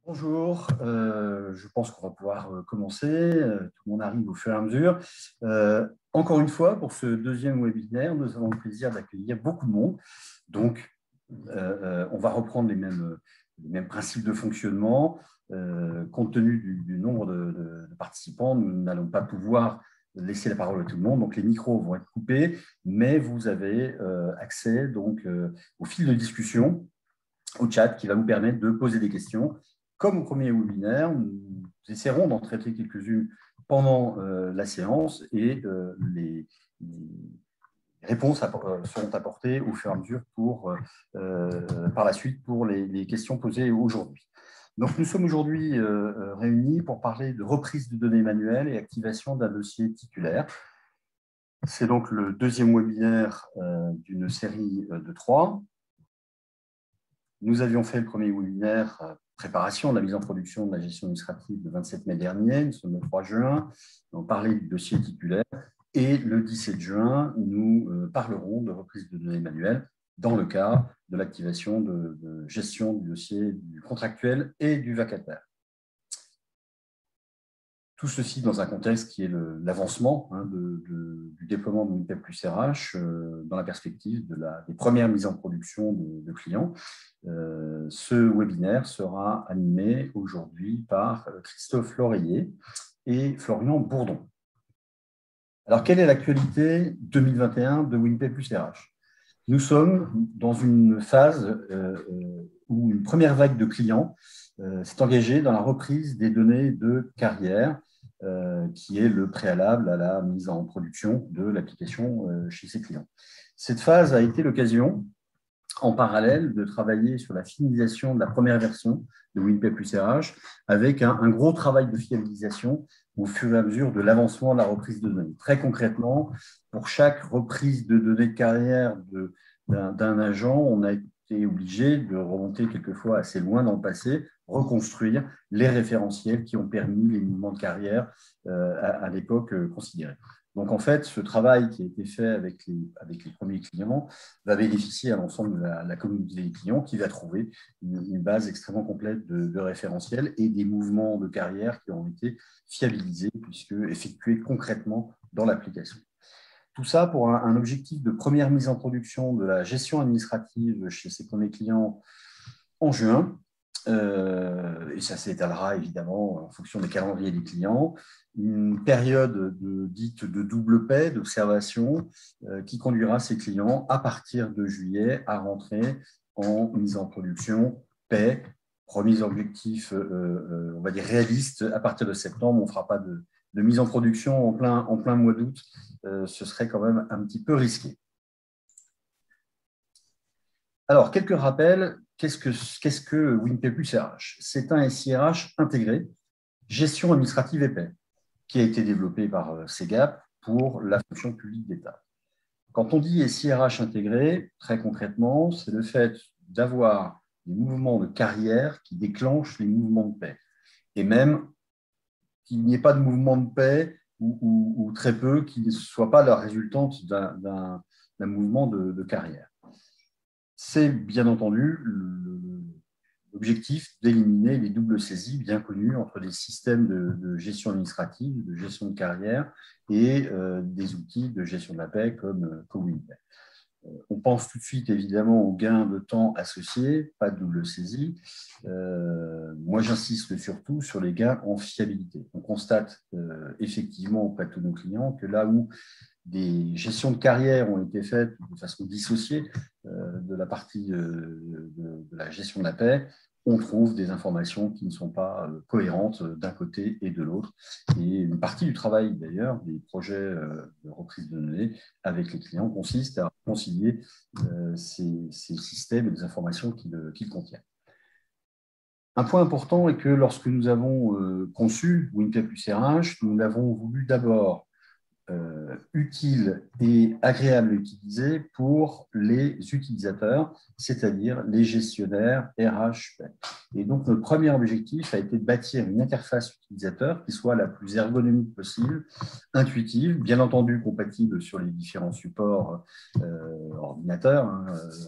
Bonjour, je pense qu'on va pouvoir commencer. Tout le monde arrive au fur et à mesure. Encore une fois, pour ce deuxième webinaire, nous avons le plaisir d'accueillir beaucoup de monde. Donc, on va reprendre les mêmes principes de fonctionnement. Compte tenu du nombre de participants, nous n'allons pas pouvoir laisser la parole à tout le monde. Donc, les micros vont être coupés, mais vous avez accès donc, au fil de discussion, au chat qui va vous permettre de poser des questions. Comme au premier webinaire, nous essaierons d'en traiter quelques-unes pendant la séance et les réponses seront apportées au fur et à mesure par la suite pour les questions posées aujourd'hui. Donc, nous sommes aujourd'hui réunis pour parler de reprise de données manuelles et activation d'un dossier titulaire. C'est donc le deuxième webinaire d'une série de 3. Nous avions fait le premier webinaire préparation de la mise en production de la gestion administrative le 27 mai dernier, nous sommes le 3 juin, on parlait du dossier titulaire, et le 17 juin, nous parlerons de reprise de données manuelles dans le cas de l'activation de gestion du dossier du contractuel et du vacataire. Tout ceci dans un contexte qui est l'avancement du déploiement de WinPay plus RH dans la perspective des premières mises en production de clients. Ce webinaire sera animé aujourd'hui par Christophe Loreillet et Florian Bourdon. Alors, quelle est l'actualité 2021 de WinPay plus RH? Nous sommes dans une phase où une première vague de clients s'est engagée dans la reprise des données de carrière, qui est le préalable à la mise en production de l'application chez ses clients. Cette phase a été l'occasion, en parallèle, de travailler sur la finalisation de la première version de WinPay plus RH, avec un gros travail de fiabilisation au fur et à mesure de l'avancement de la reprise de données. Très concrètement, pour chaque reprise de données de carrière d'un agent, on a été obligé de remonter quelquefois assez loin dans le passé, reconstruire les référentiels qui ont permis les mouvements de carrière à l'époque considérés. Donc, en fait, ce travail qui a été fait avec les premiers clients va bénéficier à l'ensemble de la communauté des clients qui va trouver une base extrêmement complète de référentiels et des mouvements de carrière qui ont été fiabilisés puisque effectués concrètement dans l'application. Tout ça pour un objectif de première mise en production de la gestion administrative chez ses premiers clients en juin. Et ça s'étalera évidemment en fonction des calendriers des clients. Une période dite de double paie, d'observation, qui conduira ces clients à partir de juillet à rentrer en mise en production paie, remise objectif, on va dire réaliste, à partir de septembre. On ne fera pas de mise en production en plein mois d'août. Ce serait quand même un petit peu risqué. Alors, quelques rappels. Qu'est-ce que WinPay plus RH? C'est un SIRH intégré, gestion administrative et paie, qui a été développé par Segap pour la fonction publique d'État. Quand on dit SIRH intégré, très concrètement, c'est le fait d'avoir des mouvements de carrière qui déclenchent les mouvements de paie. Et même qu'il n'y ait pas de mouvement de paie ou très peu qui ne soit pas la résultante d'un mouvement de carrière. C'est bien entendu l'objectif d'éliminer les doubles saisies bien connues entre les systèmes de gestion administrative, de gestion de carrière et des outils de gestion de la paie comme WinPay. On pense tout de suite évidemment aux gains de temps associés, pas de double saisie. Moi, j'insiste surtout sur les gains en fiabilité. On constate effectivement auprès de tous nos clients que là où des gestions de carrière ont été faites de façon dissociée de la partie de la gestion de la paie, on trouve des informations qui ne sont pas cohérentes d'un côté et de l'autre. Et une partie du travail, d'ailleurs, des projets de reprise de données avec les clients consiste à concilier ces systèmes et les informations qu'ils contiennent. Un point important est que lorsque nous avons conçu WinPay plus RH, nous l'avons voulu d'abord utile et agréable à utiliser pour les utilisateurs, c'est-à-dire les gestionnaires RH. Et donc, notre premier objectif a été de bâtir une interface utilisateur qui soit la plus ergonomique possible, intuitive, bien entendu compatible sur les différents supports ordinateurs,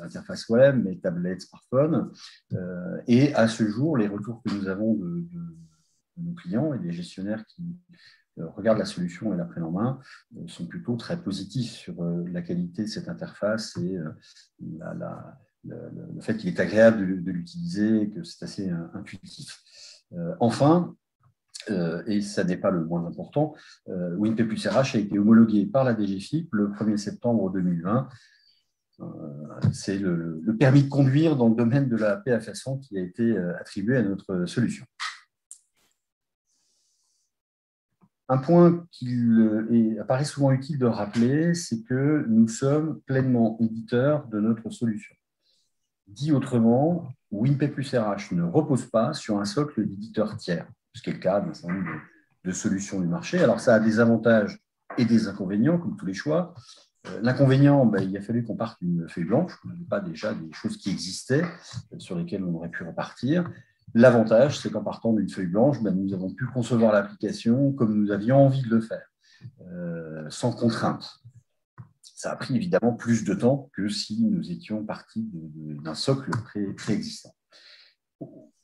interface web, mais tablettes, smartphones. Et à ce jour, les retours que nous avons de nos clients et des gestionnaires qui regardent la solution et la prennent en main sont plutôt très positifs sur la qualité de cette interface et le fait qu'il est agréable de l'utiliser, que c'est assez intuitif. Enfin, et ça n'est pas le moins important, WinP plus RH a été homologué par la DGFiP le 1er septembre 2020. C'est le permis de conduire dans le domaine de la PA-façon qui a été attribué à notre solution. Un point qu'il apparaît souvent utile de rappeler, c'est que nous sommes pleinement éditeurs de notre solution. Dit autrement, WinP plus RH ne repose pas sur un socle d'éditeurs tiers, ce qui est le cas d'un certain nombre de solutions du marché. Alors, ça a des avantages et des inconvénients, comme tous les choix. L'inconvénient, il a fallu qu'on parte d'une feuille blanche. On n'avait pas déjà des choses qui existaient sur lesquelles on aurait pu repartir. L'avantage, c'est qu'en partant d'une feuille blanche, nous avons pu concevoir l'application comme nous avions envie de le faire, sans contrainte. Ça a pris évidemment plus de temps que si nous étions partis d'un socle préexistant.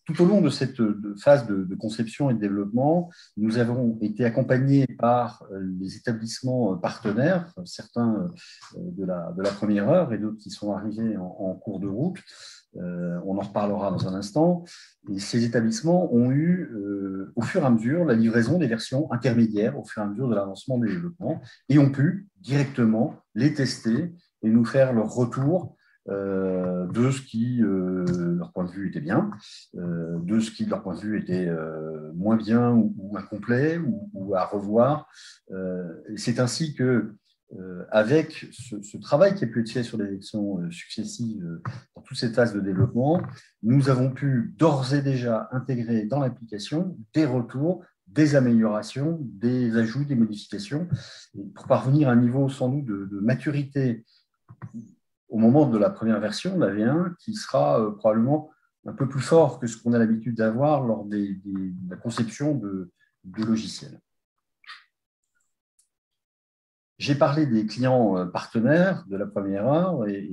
Tout au long de cette phase de conception et de développement, nous avons été accompagnés par les établissements partenaires, certains de la première heure et d'autres qui sont arrivés en cours de route. On en reparlera dans un instant. Et ces établissements ont eu, au fur et à mesure, la livraison des versions intermédiaires, au fur et à mesure de l'avancement des développements, et ont pu directement les tester et nous faire leur retour de ce qui, leur point de vue, était bien, de ce qui, de leur point de vue, était moins bien ou incomplet ou à revoir. C'est ainsi que, avec ce travail qui a pu être fait sur les élections successives dans toutes ces phases de développement, nous avons pu d'ores et déjà intégrer dans l'application des retours, des améliorations, des ajouts, des modifications, pour parvenir à un niveau sans doute de maturité au moment de la première version, la V1, qui sera probablement un peu plus fort que ce qu'on a l'habitude d'avoir lors de la conception de logiciels. J'ai parlé des clients partenaires de la première heure et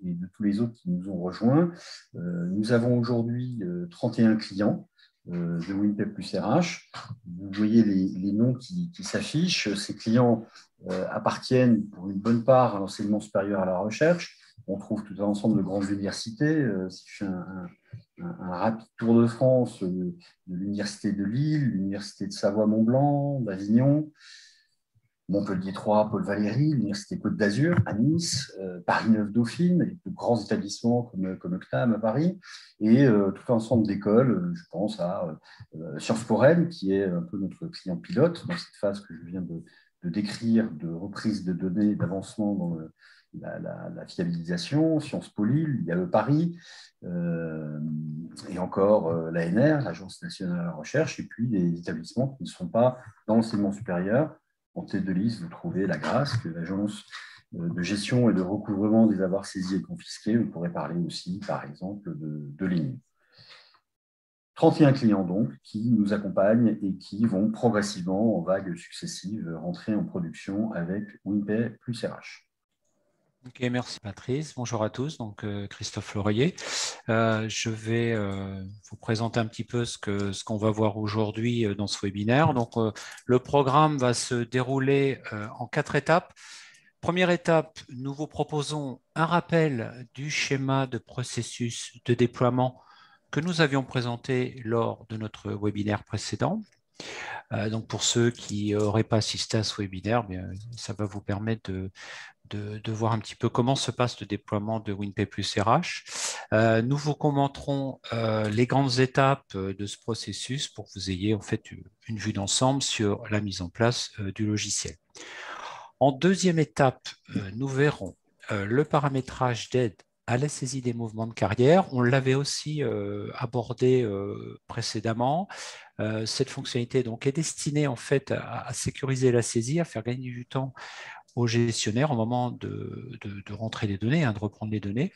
de tous les autres qui nous ont rejoints. Nous avons aujourd'hui 31 clients de WinP plus RH. Vous voyez les noms qui s'affichent. Ces clients appartiennent pour une bonne part à l'enseignement supérieur à la recherche. On trouve tout un ensemble de grandes universités. Si je fais un rapide tour de France, de l'Université de Lille, l'Université de Savoie-Mont-Blanc, d'Avignon, Montpellier 3, Paul Valéry, l'Université Côte d'Azur à Nice, Paris 9 Dauphine, de grands établissements comme CNAM à Paris, et tout un ensemble d'écoles. Je pense à Sciences Po Rennes, qui est un peu notre client pilote dans cette phase que je viens de décrire, de reprise de données, d'avancement dans la fiabilisation, Sciences Po Lille, l'IAE Paris, et encore l'ANR, l'Agence nationale de la recherche, et puis des établissements qui ne sont pas dans l'enseignement supérieur. En tête de liste, vous trouvez la GRASC, l'Agence de gestion et de recouvrement des avoirs saisis et confisqués. Vous pourrez parler aussi, par exemple, de l'INI. 31 clients donc qui nous accompagnent et qui vont progressivement, en vagues successives, rentrer en production avec WinP plus RH. Ok, merci Patrice. Bonjour à tous, donc Christophe Laurier. Je vais vous présenter un petit peu ce qu'on va voir aujourd'hui dans ce webinaire. Donc, le programme va se dérouler en 4 étapes. Première étape, nous vous proposons un rappel du schéma de processus de déploiement que nous avions présenté lors de notre webinaire précédent. Donc, pour ceux qui n'auraient pas assisté à ce webinaire, bien, ça va vous permettre de voir un petit peu comment se passe le déploiement de WinP plus RH. Nous vous commenterons les grandes étapes de ce processus pour que vous ayez en fait une vue d'ensemble sur la mise en place du logiciel. En deuxième étape, nous verrons le paramétrage d'aide à la saisie des mouvements de carrière. On l'avait aussi abordé précédemment. Cette fonctionnalité donc, est destinée en fait à sécuriser la saisie, à faire gagner du temps aux gestionnaires au moment de rentrer les données, de reprendre les données.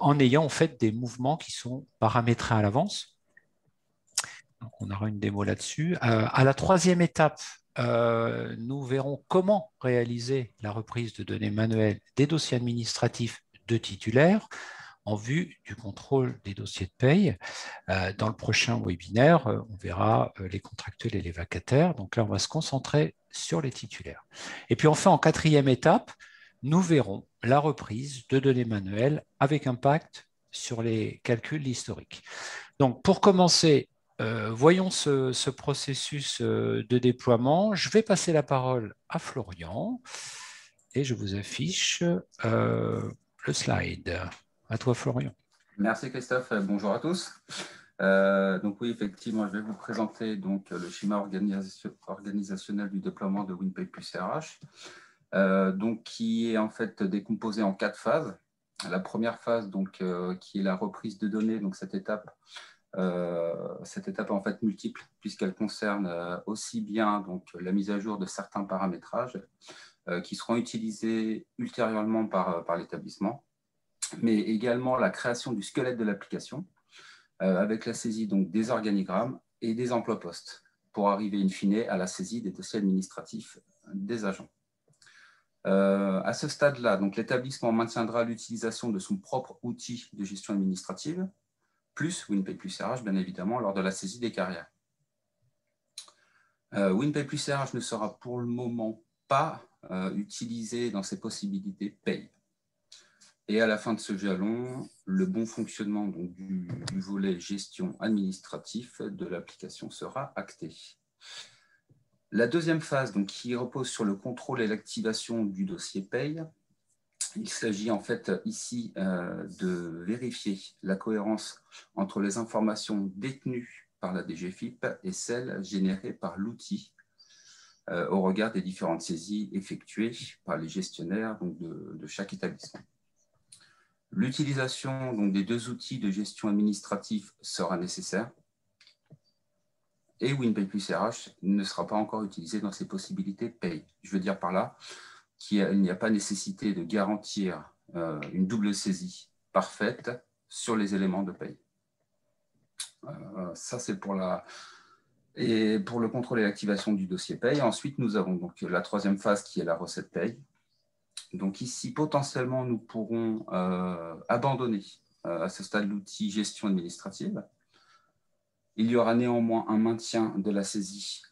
en ayant en fait des mouvements qui sont paramétrés à l'avance. Donc, on aura une démo là-dessus. À la troisième étape, nous verrons comment réaliser la reprise de données manuelles des dossiers administratifs de titulaires en vue du contrôle des dossiers de paye. Dans le prochain webinaire, on verra les contractuels et les vacataires. Donc là, on va se concentrer sur les titulaires. Et puis enfin, en quatrième étape, nous verrons la reprise de données manuelles avec impact sur les calculs historiques. Donc pour commencer, voyons ce processus de déploiement. Je vais passer la parole à Florian et je vous affiche le slide. À toi, Florian. Merci Christophe, bonjour à tous. Donc oui, effectivement, je vais vous présenter donc, le schéma organisationnel du déploiement de WinPay plus RH, donc, qui est en fait décomposé en 4 phases. La première phase, donc, qui est la reprise de données, donc cette étape est en fait multiple, puisqu'elle concerne aussi bien donc, la mise à jour de certains paramétrages qui seront utilisés ultérieurement par l'établissement, mais également la création du squelette de l'application avec la saisie donc, des organigrammes et des emplois postes pour arriver in fine à la saisie des dossiers administratifs des agents. À ce stade-là, l'établissement maintiendra l'utilisation de son propre outil de gestion administrative, plus WinPay plus RH, bien évidemment, lors de la saisie des carrières. WinPay plus RH ne sera pour le moment pas utilisé dans ses possibilités paye. Et à la fin de ce jalon, le bon fonctionnement donc, du volet gestion administratif de l'application sera acté. La deuxième phase, donc, qui repose sur le contrôle et l'activation du dossier paye, il s'agit en fait ici de vérifier la cohérence entre les informations détenues par la DGFiP et celles générées par l'outil au regard des différentes saisies effectuées par les gestionnaires donc, de chaque établissement. L'utilisation des 2 outils de gestion administrative sera nécessaire et WinPay plus RH ne sera pas encore utilisé dans ses possibilités paye. Je veux dire par là qu'il n'y a pas nécessité de garantir une double saisie parfaite sur les éléments de paye. Ça, c'est pour le contrôle et l'activation du dossier paye. Ensuite, nous avons donc la troisième phase qui est la recette paye. Donc ici, potentiellement, nous pourrons abandonner à ce stade l'outil gestion administrative. Il y aura néanmoins un maintien de la saisie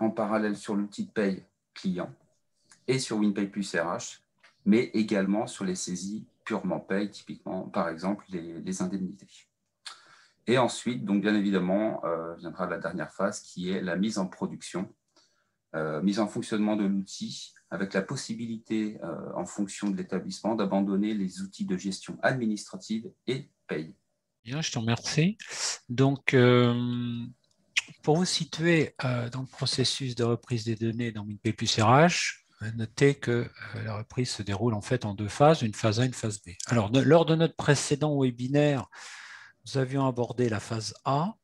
en parallèle sur l'outil de paye client et sur WinPay plus RH, mais également sur les saisies purement paye, typiquement, par exemple, les indemnités. Et ensuite, donc bien évidemment, viendra la dernière phase qui est la mise en production, mise en fonctionnement de l'outil, avec la possibilité, en fonction de l'établissement, d'abandonner les outils de gestion administrative et paye. Bien, je te remercie. Donc, pour vous situer dans le processus de reprise des données dans WinPay plus RH, notez que la reprise se déroule en fait en 2 phases, une phase A, une phase B. Alors, lors de notre précédent webinaire, nous avions abordé la phase A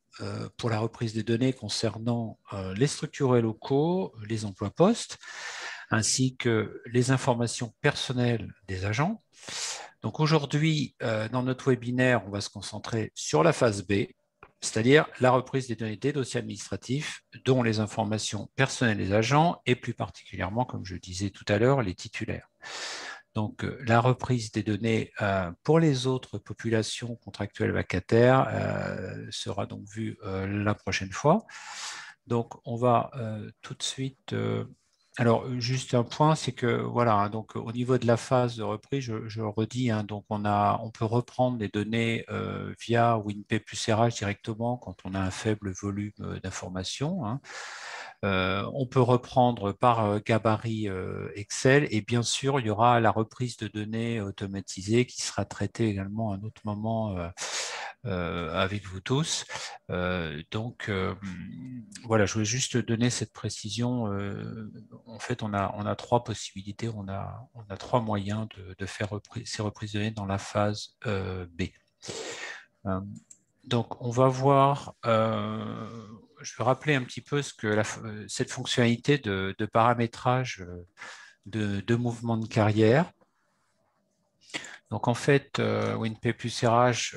pour la reprise des données concernant les structurés locaux, les emplois postes, ainsi que les informations personnelles des agents. Donc aujourd'hui, dans notre webinaire, on va se concentrer sur la phase B, c'est-à-dire la reprise des données des dossiers administratifs, dont les informations personnelles des agents et plus particulièrement, comme je disais tout à l'heure, les titulaires. Donc, la reprise des données pour les autres populations contractuelles vacataires sera donc vue la prochaine fois. Donc, on va tout de suite... alors, juste un point, c'est que, voilà, donc au niveau de la phase de reprise, je le redis, donc on peut reprendre les données via WinPay plus RH directement quand on a un faible volume d'informations. On peut reprendre par gabarit Excel et bien sûr, il y aura la reprise de données automatisée qui sera traitée également à un autre moment avec vous tous. Donc, voilà, je voulais juste donner cette précision. En fait, on a 3 possibilités, on a 3 moyens de faire ces reprises de données dans la phase B. Donc, on va voir, je vais rappeler un petit peu ce que cette fonctionnalité de paramétrage de mouvement de carrière. Donc, en fait, WinPay plus RH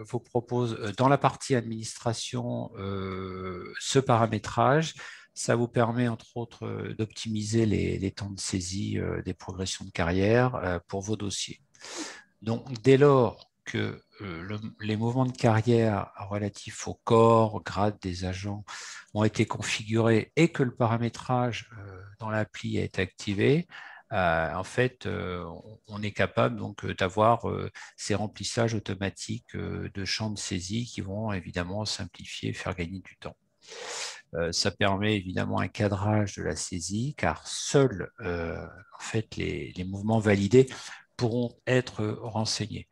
vous propose dans la partie administration ce paramétrage. Ça vous permet, entre autres, d'optimiser les temps de saisie des progressions de carrière pour vos dossiers. Donc, dès lors que les mouvements de carrière relatifs au corps, grade des agents ont été configurés et que le paramétrage dans l'appli a été activé, en fait, on est capable donc d'avoir ces remplissages automatiques de champs de saisie qui vont évidemment simplifier et faire gagner du temps. Ça permet évidemment un cadrage de la saisie car seuls en fait, les mouvements validés pourront être renseignés.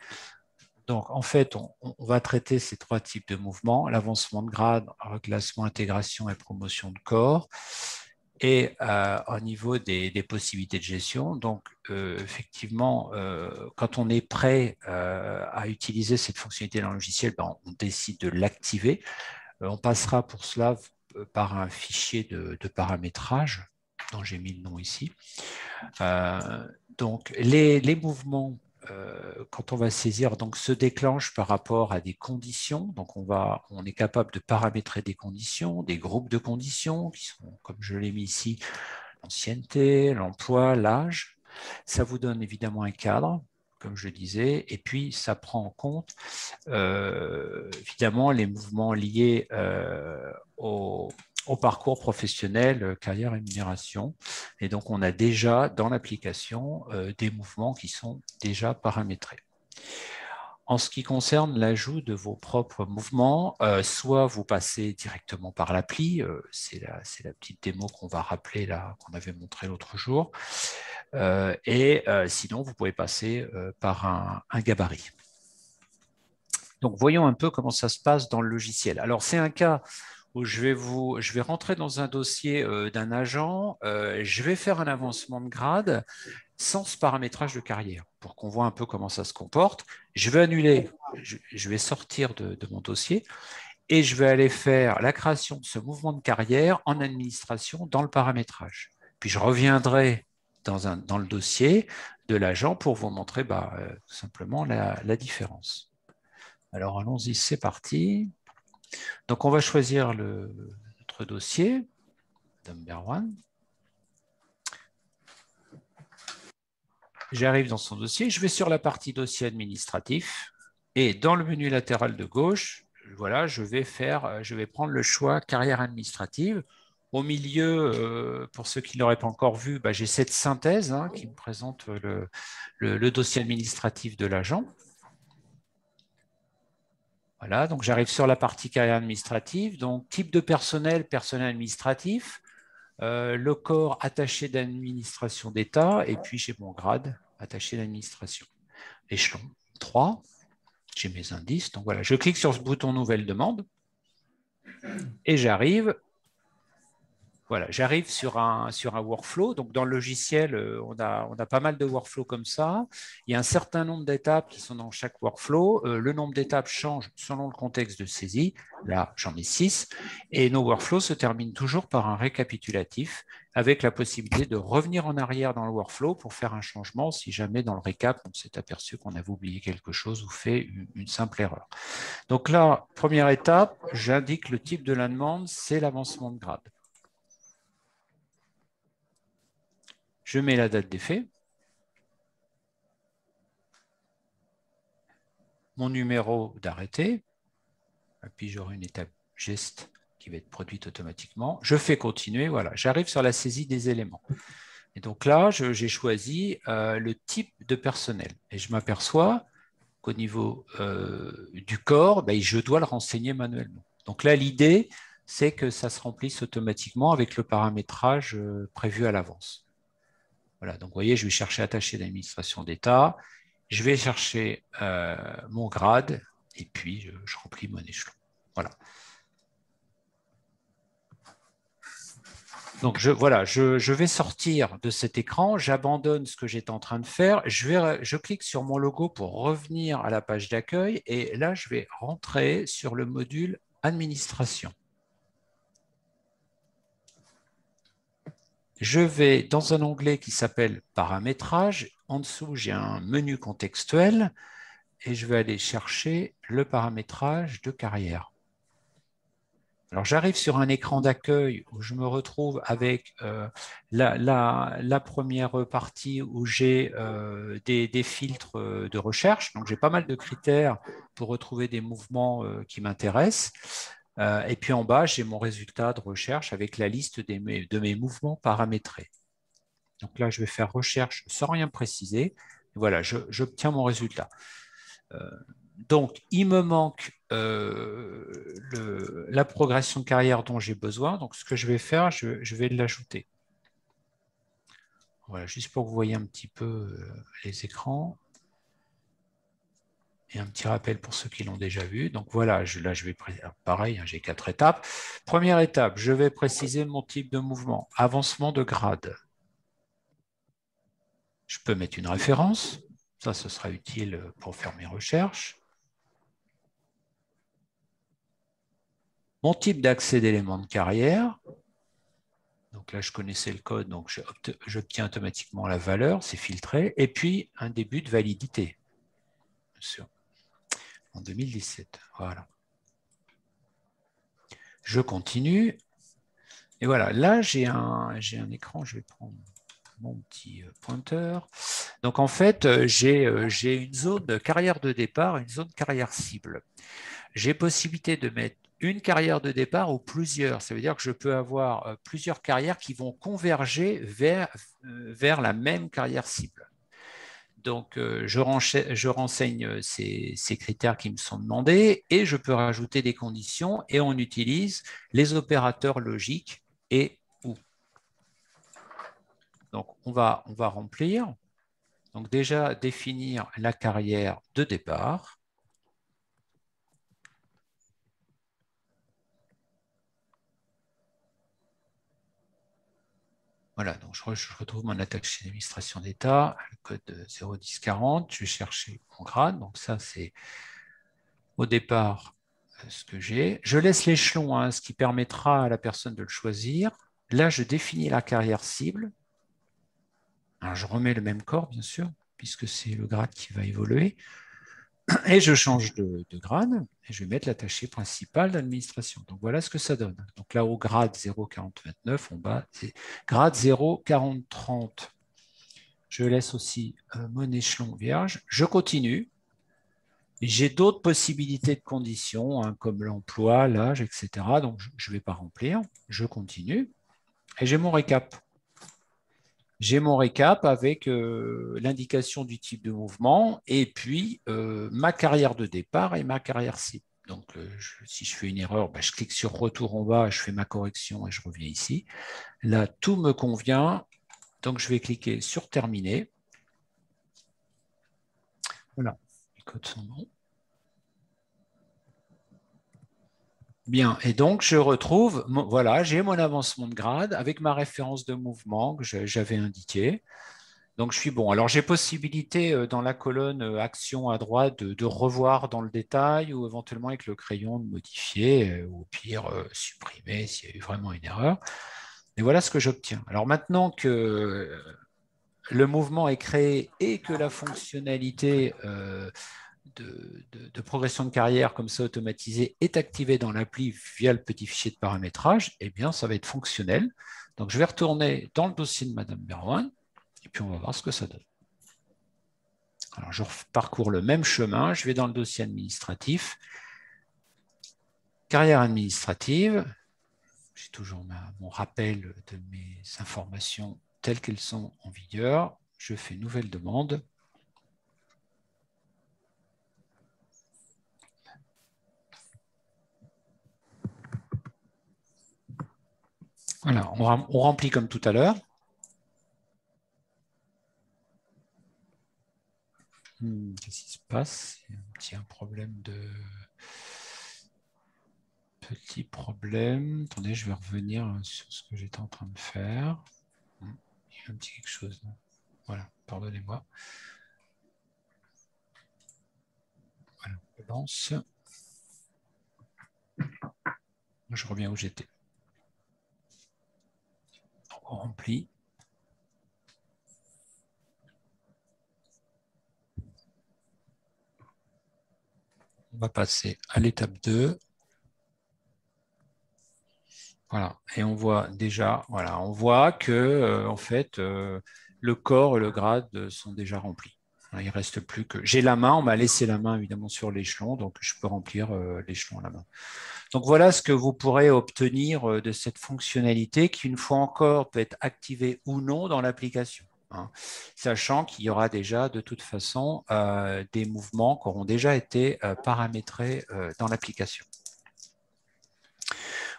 Donc, en fait, on va traiter ces trois types de mouvements, l'avancement de grade, reclassement, intégration et promotion de corps. Et au niveau des possibilités de gestion, donc effectivement, quand on est prêt à utiliser cette fonctionnalité dans le logiciel, ben, on décide de l'activer. On passera pour cela par un fichier de paramétrage, dont j'ai mis le nom ici. Donc, les mouvements, quand on va saisir, donc, se déclenchent par rapport à des conditions. Donc, on est capable de paramétrer des conditions, des groupes de conditions, qui sont, comme je l'ai mis ici, l'ancienneté, l'emploi, l'âge. Ça vous donne évidemment un cadre, comme je disais, et puis ça prend en compte évidemment les mouvements liés au parcours professionnel, carrière, rémunération. Et donc, on a déjà dans l'application des mouvements qui sont déjà paramétrés. En ce qui concerne l'ajout de vos propres mouvements, soit vous passez directement par l'appli, c'est la petite démo qu'on va rappeler là, qu'on avait montré l'autre jour, et sinon, vous pouvez passer par un gabarit. Donc, voyons un peu comment ça se passe dans le logiciel. Alors, c'est un cas où je vais rentrer dans un dossier d'un agent, je vais faire un avancement de grade sans ce paramétrage de carrière pour qu'on voit un peu comment ça se comporte. Je vais annuler, je vais sortir de mon dossier et je vais aller faire la création de ce mouvement de carrière en administration dans le paramétrage. Puis je reviendrai dans le dossier de l'agent pour vous montrer tout simplement la différence. Alors, allons-y, c'est parti. Donc, on va choisir notre dossier, number one. J'arrive dans son dossier, je vais sur la partie dossier administratif et dans le menu latéral de gauche, voilà, je vais prendre le choix carrière administrative. Au milieu, pour ceux qui ne l'auraient pas encore vu, j'ai cette synthèse qui me présente le dossier administratif de l'agent. Voilà, donc j'arrive sur la partie carrière administrative. Donc, type de personnel, personnel administratif, le corps attaché d'administration d'État, et puis j'ai mon grade attaché d'administration. Échelon 3, j'ai mes indices. Donc voilà, je clique sur ce bouton Nouvelle demande et j'arrive. Voilà, j'arrive sur un workflow. Donc, dans le logiciel, on a pas mal de workflows comme ça. Il y a un certain nombre d'étapes qui sont dans chaque workflow. Le nombre d'étapes change selon le contexte de saisie. Là, j'en ai 6. Et nos workflows se terminent toujours par un récapitulatif avec la possibilité de revenir en arrière dans le workflow pour faire un changement si jamais dans le récap, on s'est aperçu qu'on avait oublié quelque chose ou fait une simple erreur. Donc là, première étape, j'indique le type de la demande, c'est l'avancement de grade. Je mets la date d'effet, mon numéro d'arrêté, et puis j'aurai une étape geste qui va être produite automatiquement. Je fais continuer, voilà, j'arrive sur la saisie des éléments. Et donc là, j'ai choisi le type de personnel. Et je m'aperçois qu'au niveau du corps, je dois le renseigner manuellement. Donc là, l'idée, c'est que ça se remplisse automatiquement avec le paramétrage prévu à l'avance. Voilà, donc vous voyez, je vais chercher attaché d'administration d'État, je vais chercher mon grade, et puis je remplis mon échelon. Voilà. Donc je vais sortir de cet écran, j'abandonne ce que j'étais en train de faire, je clique sur mon logo pour revenir à la page d'accueil, et là, je vais rentrer sur le module administration. je vais dans un onglet qui s'appelle Paramétrage. En dessous, j'ai un menu contextuel et je vais aller chercher le paramétrage de carrière. Alors, j'arrive sur un écran d'accueil où je me retrouve avec la première partie où j'ai des filtres de recherche. Donc, j'ai pas mal de critères pour retrouver des mouvements qui m'intéressent. Et puis en bas, j'ai mon résultat de recherche avec la liste de mes mouvements paramétrés. Donc là, je vais faire recherche sans rien préciser. Et voilà, j'obtiens mon résultat. Donc, il me manque la progression de carrière dont j'ai besoin. Donc, ce que je vais faire, je vais l'ajouter. Voilà, juste pour que vous voyez un petit peu les écrans. Et un petit rappel pour ceux qui l'ont déjà vu. Donc voilà, là, je vais pareil, hein, j'ai 4 étapes. Première étape, je vais préciser mon type de mouvement. Avancement de grade. Je peux mettre une référence. Ça, ce sera utile pour faire mes recherches. Mon type d'accès d'éléments de carrière. Donc là, je connaissais le code, donc j'obtiens automatiquement la valeur, c'est filtré. Et puis, un début de validité, bien sûr, en 2017. Voilà. Je continue. Et voilà, là, j'ai un écran, je vais prendre mon petit pointeur. Donc, en fait, j'ai une zone carrière de départ, une zone carrière cible. J'ai possibilité de mettre une carrière de départ ou plusieurs. Ça veut dire que je peux avoir plusieurs carrières qui vont converger vers la même carrière cible. Donc, je renseigne ces critères qui me sont demandés et je peux rajouter des conditions et on utilise les opérateurs logiques et ou. Donc, on va remplir. Donc, déjà, définir la carrière de départ. Voilà, donc je retrouve mon attaché d'administration d'État, le code 01040, je vais chercher mon grade, donc ça c'est au départ ce que j'ai. Je laisse l'échelon, hein, ce qui permettra à la personne de le choisir. Là, je définis la carrière cible. Alors, je remets le même corps, bien sûr, puisque c'est le grade qui va évoluer. Et je change de grade et je vais mettre l'attaché principal d'administration. Donc voilà ce que ça donne. Donc là, au grade 04029, en bas, c'est grade 04030. Je laisse aussi mon échelon vierge. Je continue. J'ai d'autres possibilités de conditions, hein, comme l'emploi, l'âge, etc. Donc, je ne vais pas remplir. Je continue. Et j'ai mon récap. J'ai mon récap avec l'indication du type de mouvement et puis ma carrière de départ et ma carrière cible. Donc, si je fais une erreur, ben, je clique sur retour en bas, je fais ma correction et je reviens ici. Là, tout me convient. Donc, je vais cliquer sur terminer. Voilà, les codes sont bons. Bien, et donc je retrouve, voilà, j'ai mon avancement de grade avec ma référence de mouvement que j'avais indiquée. Donc je suis bon. Alors j'ai possibilité dans la colonne action à droite de revoir dans le détail ou éventuellement avec le crayon de modifier ou au pire supprimer s'il y a eu vraiment une erreur. Et voilà ce que j'obtiens. Alors maintenant que le mouvement est créé et que la fonctionnalité de progression de carrière comme ça automatisée est activée dans l'appli via le petit fichier de paramétrage, eh bien, ça va être fonctionnel. Donc, je vais retourner dans le dossier de Madame Berwan et puis on va voir ce que ça donne. Alors, je parcours le même chemin. Je vais dans le dossier administratif. Carrière administrative. J'ai toujours mon rappel de mes informations telles qu'elles sont en vigueur. Je fais nouvelle demande. Voilà, on remplit comme tout à l'heure. Qu'est-ce qui se passe? Il y a un petit problème de... Petit problème. Attendez, je vais revenir sur ce que j'étais en train de faire. Il y a un petit quelque chose. Voilà, pardonnez-moi. Voilà, je lance. Je reviens où j'étais. On remplit. On va passer à l'étape 2. Voilà, et on voit déjà, voilà, on voit que en fait, le corps et le grade sont déjà remplis. Il ne reste plus que. J'ai la main, on m'a laissé la main évidemment sur l'échelon, donc je peux remplir l'échelon à la main. Donc voilà ce que vous pourrez obtenir de cette fonctionnalité qui, une fois encore, peut être activée ou non dans l'application, hein, sachant qu'il y aura déjà de toute façon des mouvements qui auront déjà été paramétrés dans l'application.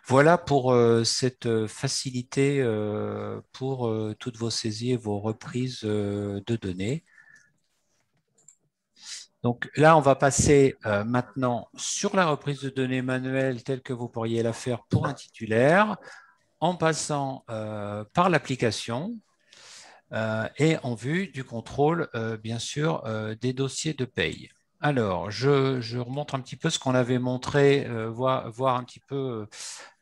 Voilà pour cette facilité pour toutes vos saisies et vos reprises de données. Donc là, on va passer maintenant sur la reprise de données manuelle telle que vous pourriez la faire pour un titulaire, en passant par l'application et en vue du contrôle, bien sûr, des dossiers de paye. Alors, je remonte un petit peu ce qu'on avait montré, voir un petit peu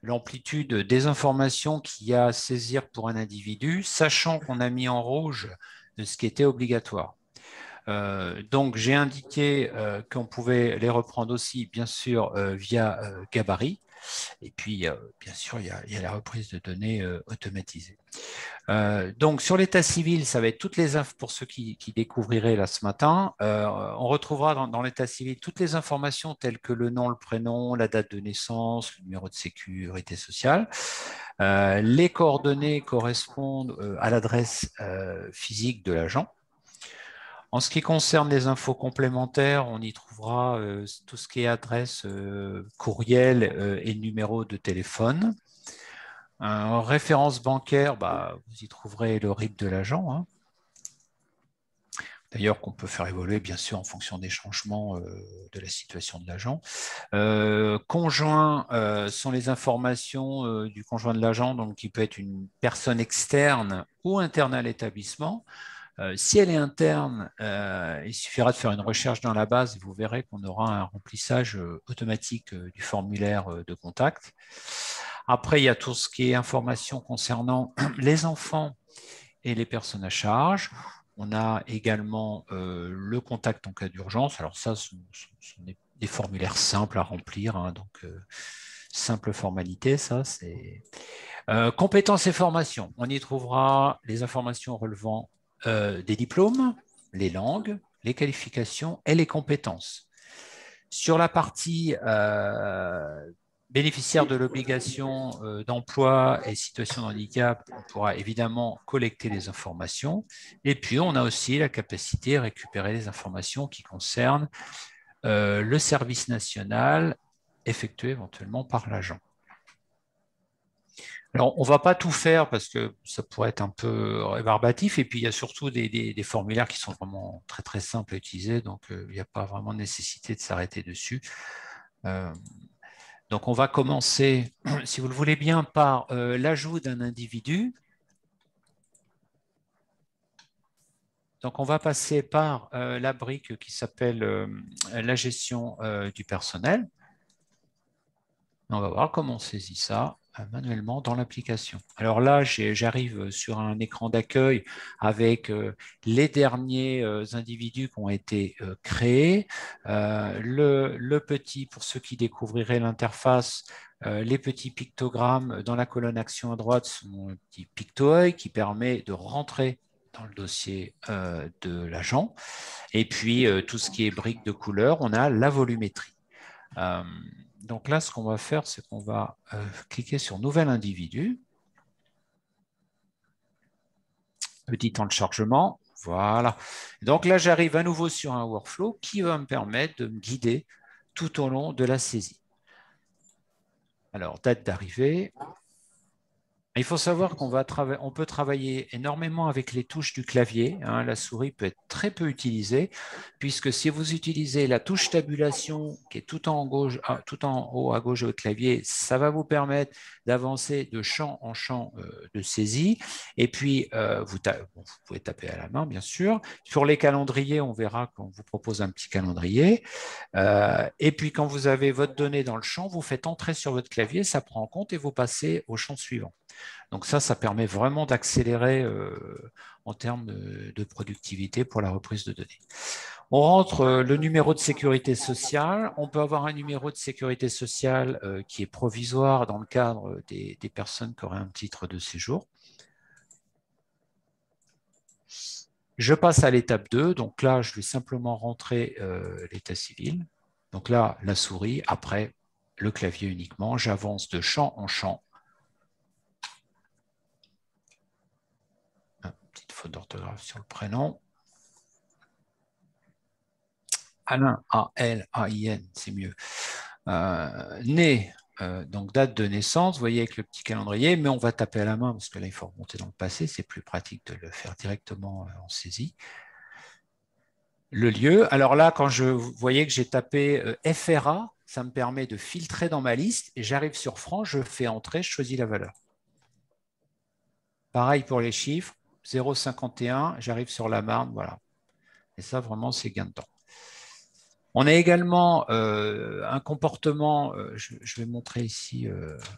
l'amplitude des informations qu'il y a à saisir pour un individu, sachant qu'on a mis en rouge ce qui était obligatoire. Donc, j'ai indiqué qu'on pouvait les reprendre aussi, bien sûr, via gabarit. Et puis, bien sûr, il y a la reprise de données automatisée. Donc, sur l'état civil, ça va être toutes les infos, pour ceux qui découvriraient là ce matin, on retrouvera dans l'état civil toutes les informations telles que le nom, le prénom, la date de naissance, le numéro de sécurité sociale. Les coordonnées correspondent à l'adresse physique de l'agent. En ce qui concerne les infos complémentaires, on y trouvera tout ce qui est adresse, courriel et numéro de téléphone. En référence bancaire, vous y trouverez le RIB de l'agent, hein. D'ailleurs qu'on peut faire évoluer bien sûr en fonction des changements de la situation de l'agent. Conjoint sont les informations du conjoint de l'agent, donc qui peut être une personne externe ou interne à l'établissement. Si elle est interne, il suffira de faire une recherche dans la base et vous verrez qu'on aura un remplissage automatique du formulaire de contact. Après, il y a tout ce qui est information concernant les enfants et les personnes à charge. On a également le contact en cas d'urgence. Alors ça, ce sont des formulaires simples à remplir, hein, donc simple formalité, ça c'est... compétences et formations. On y trouvera les informations relevant des diplômes, les langues, les qualifications et les compétences. Sur la partie bénéficiaire de l'obligation d'emploi et situation de handicap, on pourra évidemment collecter les informations. Et puis, on a aussi la capacité à récupérer les informations qui concernent le service national effectué éventuellement par l'agent. Alors, on ne va pas tout faire parce que ça pourrait être un peu rébarbatif. Et puis, il y a surtout des formulaires qui sont vraiment très, très simples à utiliser. Donc, il n'y a pas vraiment nécessité de s'arrêter dessus. Donc, on va commencer, si vous le voulez bien, par l'ajout d'un individu. Donc, on va passer par la brique qui s'appelle la gestion du personnel. On va voir comment on saisit ça manuellement dans l'application. Alors là, j'arrive sur un écran d'accueil avec les derniers individus qui ont été créés. Le petit, pour ceux qui découvriraient l'interface, les petits pictogrammes dans la colonne action à droite sont un petit picto-œil qui permet de rentrer dans le dossier de l'agent. Et puis, tout ce qui est briques de couleur, on a la volumétrie. Donc là, ce qu'on va faire, c'est qu'on va cliquer sur Nouvel individu. Petit temps de chargement. Voilà. Donc là, j'arrive à nouveau sur un workflow qui va me permettre de me guider tout au long de la saisie. Alors, date d'arrivée. Il faut savoir qu'on peut travailler énormément avec les touches du clavier, hein. La souris peut être très peu utilisée, puisque si vous utilisez la touche tabulation qui est tout en haut à gauche de votre clavier, ça va vous permettre d'avancer de champ en champ de saisie. Et puis, vous pouvez taper à la main, bien sûr. Sur les calendriers, on verra qu'on vous propose un petit calendrier. Et puis, quand vous avez votre donnée dans le champ, vous faites entrer sur votre clavier, ça prend en compte et vous passez au champ suivant. Donc ça permet vraiment d'accélérer en termes de productivité pour la reprise de données. On rentre le numéro de sécurité sociale. On peut avoir un numéro de sécurité sociale qui est provisoire dans le cadre des personnes qui auraient un titre de séjour. Je passe à l'étape 2. Donc là, je vais simplement rentrer l'état civil. Donc là, la souris. Après, le clavier uniquement. J'avance de champ en champ. Petite faute d'orthographe sur le prénom. Alain, A-L-A-I-N, c'est mieux. Né, donc date de naissance, vous voyez avec le petit calendrier, mais on va taper à la main parce que là, il faut remonter dans le passé, c'est plus pratique de le faire directement en saisie. Le lieu, alors là, quand vous voyez que j'ai tapé FRA, ça me permet de filtrer dans ma liste et j'arrive sur France, je fais entrer, je choisis la valeur. Pareil pour les chiffres, 0,51, j'arrive sur la Marne, voilà. Et ça, vraiment, c'est gain de temps. On a également un comportement, je vais montrer ici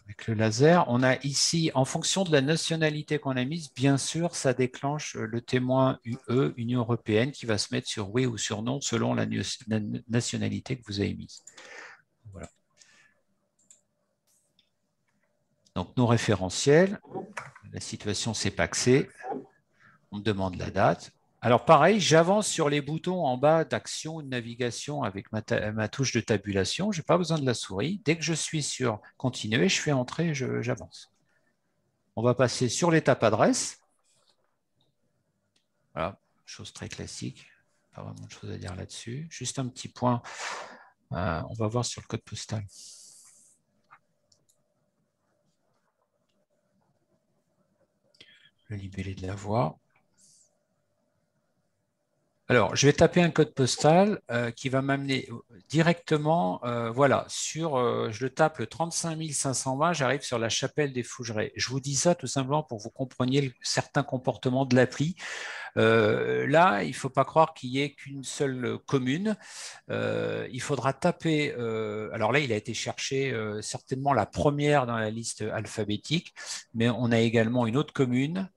avec le laser. On a ici, en fonction de la nationalité qu'on a mise, bien sûr, ça déclenche le témoin UE, Union européenne, qui va se mettre sur oui ou sur non selon la nationalité que vous avez mise. Voilà. Donc, nos référentiels, la situation s'est paxée, on me demande la date. Alors pareil, j'avance sur les boutons en bas d'action ou de navigation avec ma touche de tabulation. Je n'ai pas besoin de la souris. Dès que je suis sur continuer, je fais entrer et j'avance. On va passer sur l'étape adresse. Voilà, chose très classique. Pas vraiment de choses à dire là-dessus. Juste un petit point. On va voir sur le code postal. Le libellé de la voie. Alors, je vais taper un code postal qui va m'amener directement, voilà, je le tape le 35 520, j'arrive sur la chapelle des Fougerets. Je vous dis ça tout simplement pour que vous compreniez certains comportements de l'appli. Là, il ne faut pas croire qu'il n'y ait qu'une seule commune. Il faudra taper, alors là, il a été cherché certainement la première dans la liste alphabétique, mais on a également une autre commune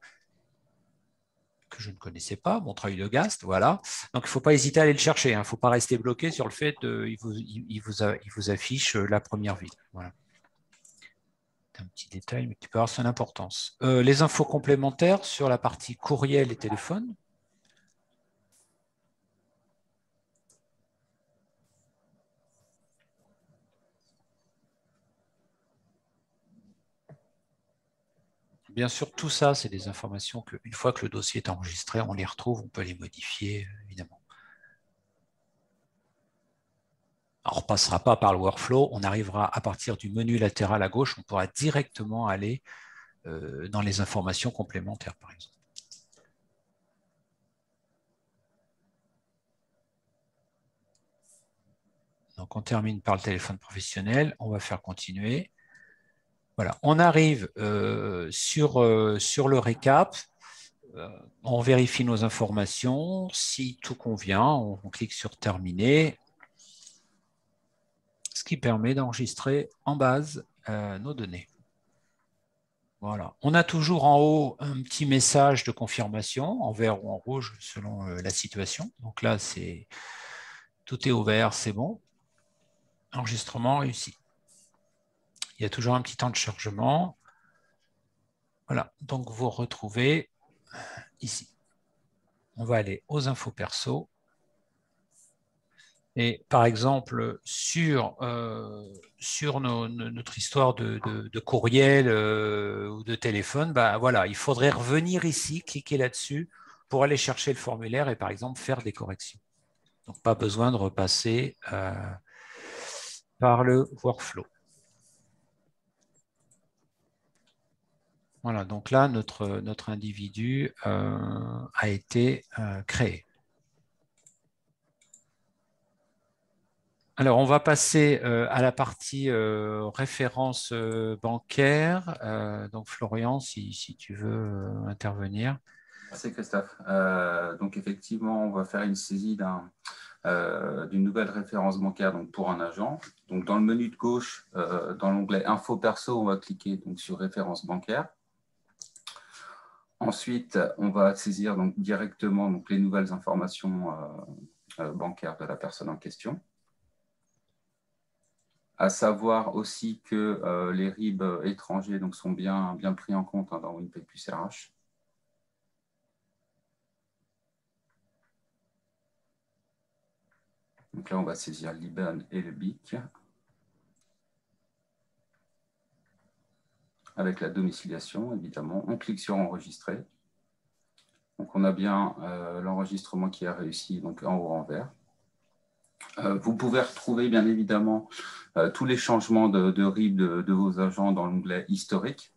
que je ne connaissais pas, Montreuil-de-Gast, voilà. Donc, il ne faut pas hésiter à aller le chercher. Il ne faut pas rester bloqué sur le fait qu'il vous affiche la première ville. Voilà. C'est un petit détail, mais qui peut avoir son importance. Les infos complémentaires sur la partie courriel et téléphone. Bien sûr, tout ça, c'est des informations qu'une fois que le dossier est enregistré, on les retrouve, on peut les modifier, évidemment. Alors, on ne repassera pas par le workflow, on arrivera à partir du menu latéral à gauche, on pourra directement aller dans les informations complémentaires, par exemple. Donc, on termine par le téléphone professionnel, on va faire continuer. Voilà, on arrive sur le récap. On vérifie nos informations. Si tout convient, on clique sur terminer, ce qui permet d'enregistrer en base nos données. Voilà. On a toujours en haut un petit message de confirmation en vert ou en rouge selon la situation. Donc là, tout est au vert, c'est bon. Enregistrement réussi. Il y a toujours un petit temps de chargement. Voilà, donc vous retrouvez ici. On va aller aux infos perso. Et par exemple, sur notre histoire de courriel ou de téléphone, bah, voilà, il faudrait revenir ici, cliquer là-dessus pour aller chercher le formulaire et par exemple faire des corrections. Donc, pas besoin de repasser par le workflow. Voilà, donc là, notre individu a été créé. Alors, on va passer à la partie référence bancaire. Donc, Florian, si tu veux intervenir. Merci Christophe. Donc, effectivement, on va faire une saisie d'une nouvelle référence bancaire donc, pour un agent. Donc, dans le menu de gauche, dans l'onglet Info perso, on va cliquer donc, sur référence bancaire. Ensuite, on va saisir donc, directement donc, les nouvelles informations bancaire de la personne en question. À savoir aussi que les RIB étrangers donc, sont bien pris en compte dans WinPay plus RH. Donc là, on va saisir l'IBAN et le BIC avec la domiciliation, évidemment. On clique sur Enregistrer. Donc, on a bien l'enregistrement qui a réussi donc, en haut en vert. Vous pouvez retrouver, bien évidemment, tous les changements de RIB de vos agents dans l'onglet Historique,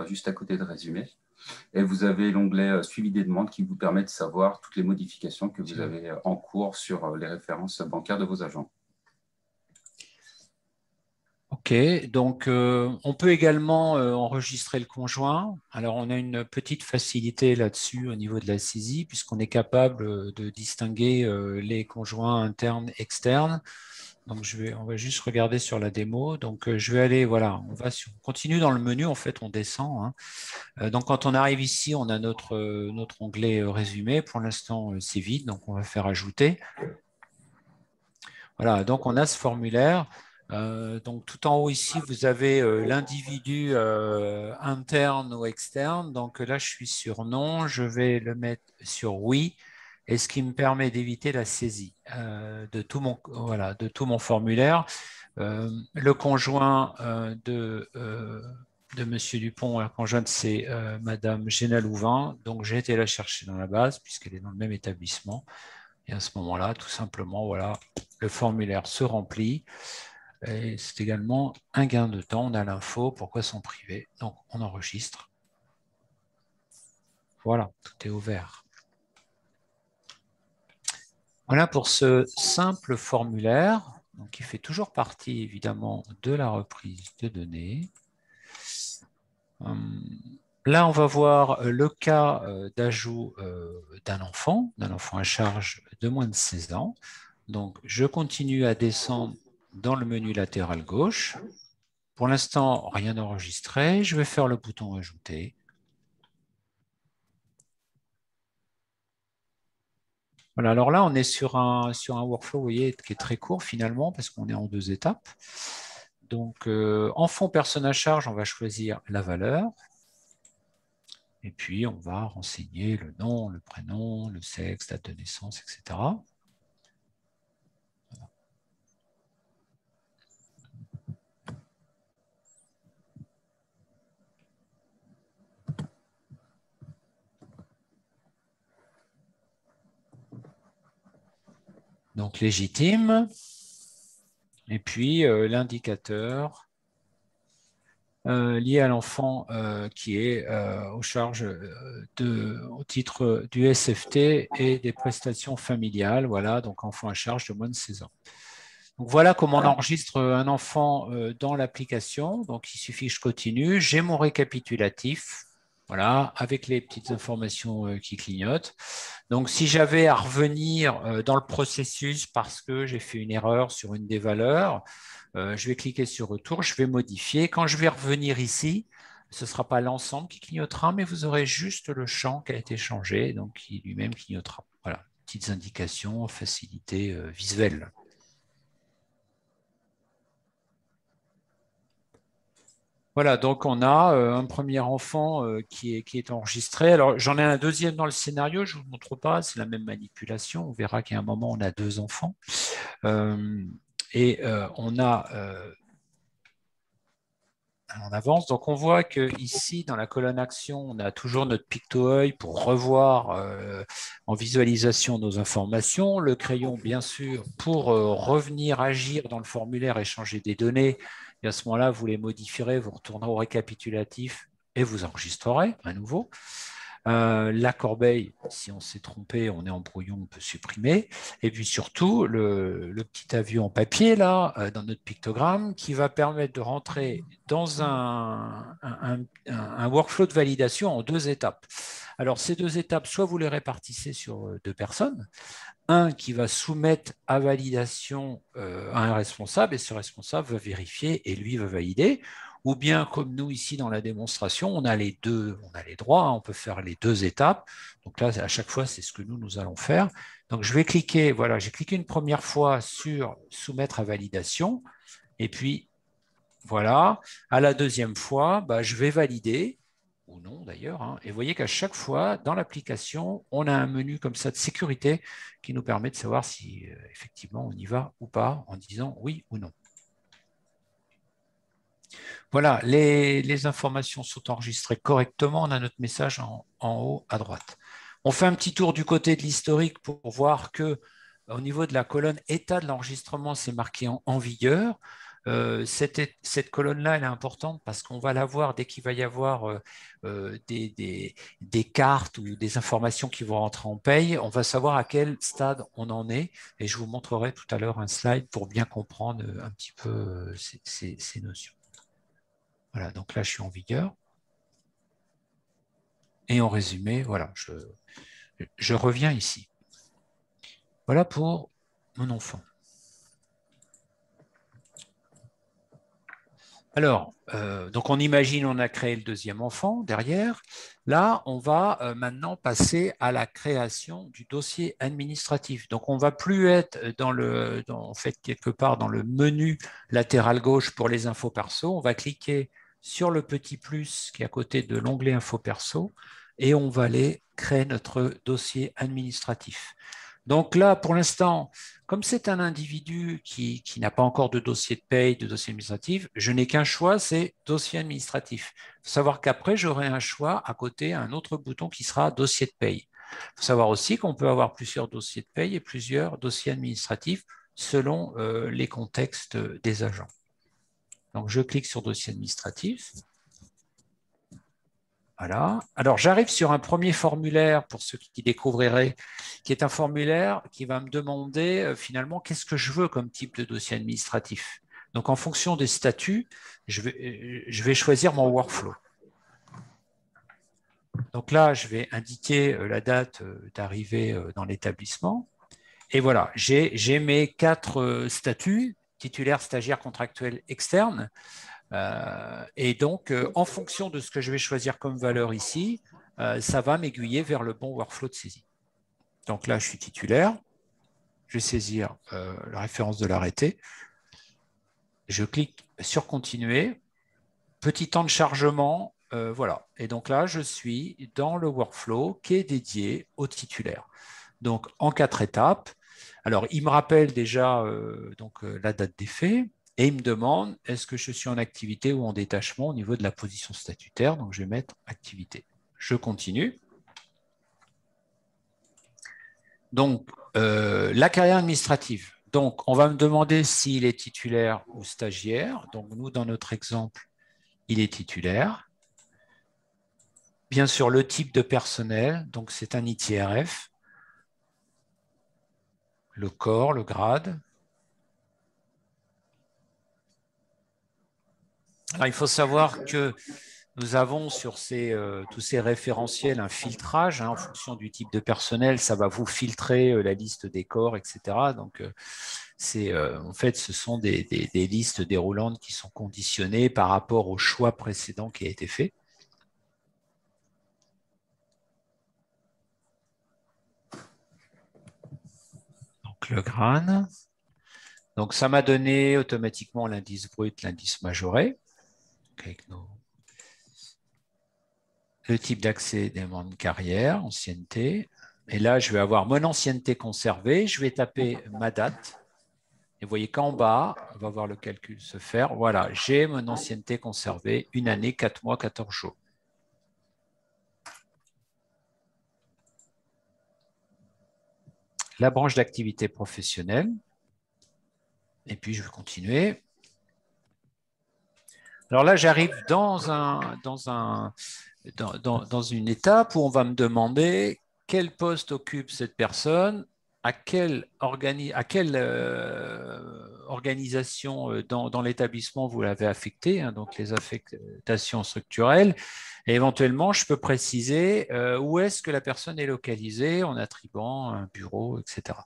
juste à côté de Résumé. Et vous avez l'onglet Suivi des demandes qui vous permet de savoir toutes les modifications que vous avez en cours sur les références bancaires de vos agents. OK, donc on peut également enregistrer le conjoint. Alors, on a une petite facilité là-dessus au niveau de la saisie, puisqu'on est capable de distinguer les conjoints internes, externes. Donc, on va juste regarder sur la démo. Donc, je vais aller, voilà, on continue dans le menu, en fait, on descend. Hein. Donc, quand on arrive ici, on a notre onglet résumé. Pour l'instant, c'est vide, donc on va faire ajouter. Voilà, donc on a ce formulaire. Donc, tout en haut ici, vous avez l'individu interne ou externe. Donc là, je suis sur non, je vais le mettre sur oui, et ce qui me permet d'éviter la saisie de tout mon formulaire. Le conjoint de M. Dupont, la conjointe, c'est Mme Géna Louvain. Donc, j'ai été la chercher dans la base, puisqu'elle est dans le même établissement. Et à ce moment-là, tout simplement, voilà, le formulaire se remplit. Et c'est également un gain de temps. On a l'info, pourquoi sont privés. Donc, on enregistre. Voilà, tout est ouvert. Voilà pour ce simple formulaire, donc, qui fait toujours partie, évidemment, de la reprise de données. Là, on va voir le cas d'ajout d'un enfant à charge de moins de 16 ans. Donc, je continue à descendre dans le menu latéral gauche. Pour l'instant, rien enregistré. Je vais faire le bouton Ajouter. Voilà, alors là, on est sur un workflow, vous voyez, qui est très court finalement, parce qu'on est en 2 étapes. Donc, enfant personne à charge, on va choisir la valeur. Et puis, on va renseigner le nom, le prénom, le sexe, date de naissance, etc. Donc, légitime. Et puis, l'indicateur lié à l'enfant qui est aux charges au titre du SFT et des prestations familiales. Voilà, donc enfant à charge de moins de 16 ans. Donc, voilà comment on enregistre un enfant dans l'application. Donc, il suffit que je continue. J'ai mon récapitulatif. Voilà, avec les petites informations qui clignotent. Donc, si j'avais à revenir dans le processus parce que j'ai fait une erreur sur une des valeurs, je vais cliquer sur Retour, je vais modifier. Quand je vais revenir ici, ce ne sera pas l'ensemble qui clignotera, mais vous aurez juste le champ qui a été changé, donc qui lui-même clignotera. Voilà, petites indications, facilité visuelle. Voilà, donc on a un premier enfant qui est enregistré. Alors, j'en ai un deuxième dans le scénario, je ne vous montre pas, c'est la même manipulation. On verra qu'à un moment, on a 2 enfants. On a... on avance. Donc, on voit qu'ici, dans la colonne Action, on a toujours notre picto-œil pour revoir en visualisation nos informations. Le crayon, bien sûr, pour revenir agir dans le formulaire et changer des données. Et à ce moment-là, vous les modifierez, vous retournerez au récapitulatif et vous enregistrerez à nouveau. La corbeille, si on s'est trompé, on est en brouillon, on peut supprimer. Et puis surtout, le petit avion en papier, là, dans notre pictogramme, qui va permettre de rentrer dans un workflow de validation en 2 étapes. Alors, ces 2 étapes, soit vous les répartissez sur 2 personnes, un qui va soumettre à validation à un responsable, et ce responsable va vérifier et lui va valider, ou bien comme nous ici dans la démonstration, on a les droits, on peut faire les 2 étapes. Donc là, à chaque fois, c'est ce que nous allons faire. Donc je vais cliquer, voilà, j'ai cliqué une première fois sur soumettre à validation, et puis voilà, à la deuxième fois, je vais valider, ou non d'ailleurs, hein, et vous voyez qu'à chaque fois, dans l'application, on a un menu comme ça de sécurité qui nous permet de savoir si effectivement on y va ou pas en disant oui ou non. Voilà, les informations sont enregistrées correctement. On a notre message en haut à droite. On fait un petit tour du côté de l'historique pour voir que au niveau de la colonne état de l'enregistrement, c'est marqué en vigueur. Cette colonne-là, elle est importante parce qu'on va la voir dès qu'il va y avoir des cartes ou des informations qui vont rentrer en paye. On va savoir à quel stade on en est. Et je vous montrerai tout à l'heure un slide pour bien comprendre un petit peu ces notions. Voilà, donc là, je suis en vigueur. Et en résumé, voilà, je reviens ici. Voilà pour mon enfant. Alors, donc on imagine on a créé le deuxième enfant derrière. Là, on va maintenant passer à la création du dossier administratif. Donc, on ne va plus être en fait, quelque part dans le menu latéral gauche pour les infos perso. On va cliquer sur le petit plus qui est à côté de l'onglet info perso et on va aller créer notre dossier administratif. Donc là, pour l'instant, comme c'est un individu qui n'a pas encore de dossier de paye, de dossier administratif, je n'ai qu'un choix, c'est dossier administratif. Il faut savoir qu'après, j'aurai un choix à côté, un autre bouton qui sera dossier de paye. Il faut savoir aussi qu'on peut avoir plusieurs dossiers de paye et plusieurs dossiers administratifs selon les contextes des agents. Donc, je clique sur dossier administratif. Voilà. Alors, j'arrive sur un premier formulaire, pour ceux qui découvriraient, qui est un formulaire qui va me demander finalement qu'est-ce que je veux comme type de dossier administratif. Donc, en fonction des statuts, je vais choisir mon workflow. Donc là, je vais indiquer la date d'arrivée dans l'établissement. Et voilà, j'ai mes 4 statuts, titulaire, stagiaire, contractuel, externe. Et donc, en fonction de ce que je vais choisir comme valeur ici, ça va m'aiguiller vers le bon workflow de saisie. Donc là, je suis titulaire. Je vais saisir la référence de l'arrêté. Je clique sur continuer. Petit temps de chargement, voilà. Et donc là, je suis dans le workflow qui est dédié au titulaire. Donc, en 4 étapes. Alors, il me rappelle déjà la date d'effet. Et il me demande, est-ce que je suis en activité ou en détachement au niveau de la position statutaire? Donc, je vais mettre activité. Je continue. Donc, la carrière administrative. Donc, on va me demander s'il est titulaire ou stagiaire. Donc, nous, dans notre exemple, il est titulaire. Bien sûr, le type de personnel. Donc, c'est un ITRF. Le corps, le grade. Alors, il faut savoir que nous avons sur tous ces référentiels un filtrage en fonction du type de personnel. Ça va vous filtrer la liste des corps, etc. Donc, en fait, ce sont des listes déroulantes qui sont conditionnées par rapport au choix précédent qui a été fait. Donc, le grade. Donc, ça m'a donné automatiquement l'indice brut, l'indice majoré. Avec le type d'accès des membres de carrière, ancienneté. Et là, je vais avoir mon ancienneté conservée. Je vais taper ma date. Et vous voyez qu'en bas, on va voir le calcul se faire. Voilà, j'ai mon ancienneté conservée, 1 année, 4 mois, 14 jours. La branche d'activité professionnelle. Et puis, je vais continuer. Alors là, j'arrive dans une étape où on va me demander quel poste occupe cette personne, à quelle organisation dans l'établissement vous l'avez affecté, hein, donc les affectations structurelles. Et éventuellement, je peux préciser où est-ce que la personne est localisée en attribuant un bureau, etc.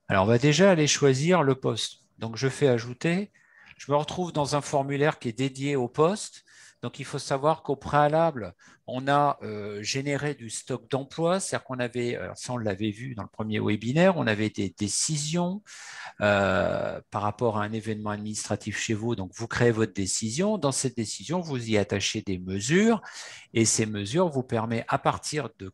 Alors, on va déjà aller choisir le poste. Donc, je fais ajouter. je me retrouve dans un formulaire qui est dédié au poste. Donc, il faut savoir qu'au préalable, on a généré du stock d'emploi, c'est-à-dire qu'on avait, ça on l'avait vu dans le premier webinaire, on avait des décisions par rapport à un événement administratif chez vous. Donc, vous créez votre décision. Dans cette décision, vous y attachez des mesures et ces mesures vous permettent, à partir de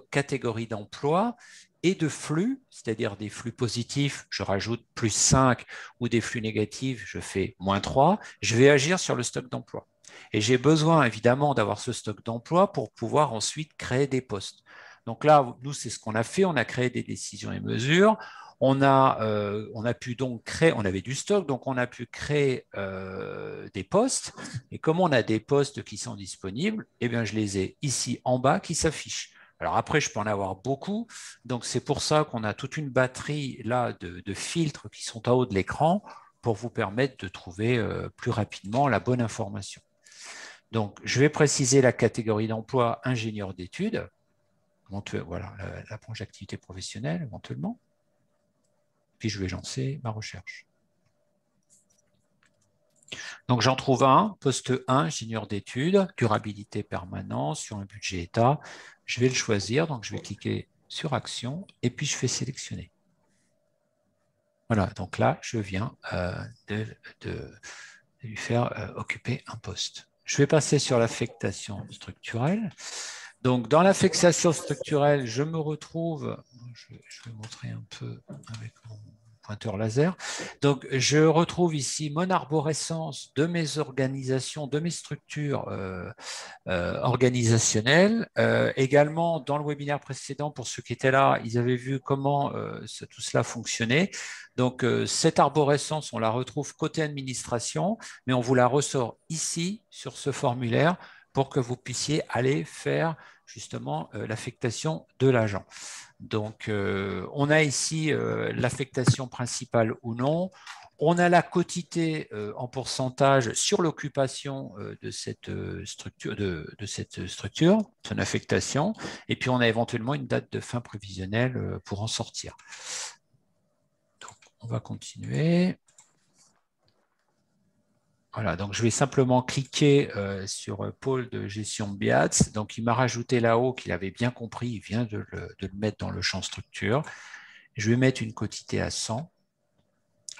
catégories d'emploi et de flux, c'est-à-dire des flux positifs, je rajoute plus 5 ou des flux négatifs, je fais moins 3, je vais agir sur le stock d'emploi. Et j'ai besoin évidemment d'avoir ce stock d'emploi pour pouvoir ensuite créer des postes. Donc là, nous, c'est ce qu'on a fait. On a créé des décisions et mesures. On a pu donc créer, on avait du stock, donc on a pu créer des postes. Et comme on a des postes qui sont disponibles, eh bien, je les ai ici en bas qui s'affichent. Alors après, je peux en avoir beaucoup. Donc c'est pour ça qu'on a toute une batterie là de filtres qui sont en haut de l'écran pour vous permettre de trouver plus rapidement la bonne information. Donc, je vais préciser la catégorie d'emploi ingénieur d'études. Voilà, la branche d'activité professionnelle éventuellement. Puis, je vais lancer ma recherche. Donc, j'en trouve un, poste 1, ingénieur d'études, durabilité permanente sur un budget État. Je vais le choisir, donc je vais cliquer sur Action et puis je fais sélectionner. Voilà, donc là, je viens de lui faire occuper un poste. Je vais passer sur l'affectation structurelle. Donc, dans l'affectation structurelle, je me retrouve, je vais montrer un peu avec mon pointeur laser. Donc, je retrouve ici mon arborescence de mes organisations, de mes structures organisationnelles. Également, dans le webinaire précédent, pour ceux qui étaient là, ils avaient vu comment tout cela fonctionnait. Donc, cette arborescence, on la retrouve côté administration, mais on vous la ressort ici, sur ce formulaire, pour que vous puissiez aller faire justement l'affectation de l'agent. Donc, on a ici l'affectation principale ou non. On a la quotité en pourcentage sur l'occupation de cette structure, son affectation, et puis on a éventuellement une date de fin prévisionnelle pour en sortir. Donc, on va continuer. Voilà, donc je vais simplement cliquer sur pôle de gestion BIATS. Donc, il m'a rajouté là-haut qu'il avait bien compris, il vient de le mettre dans le champ structure. Je vais mettre une quotité à 100.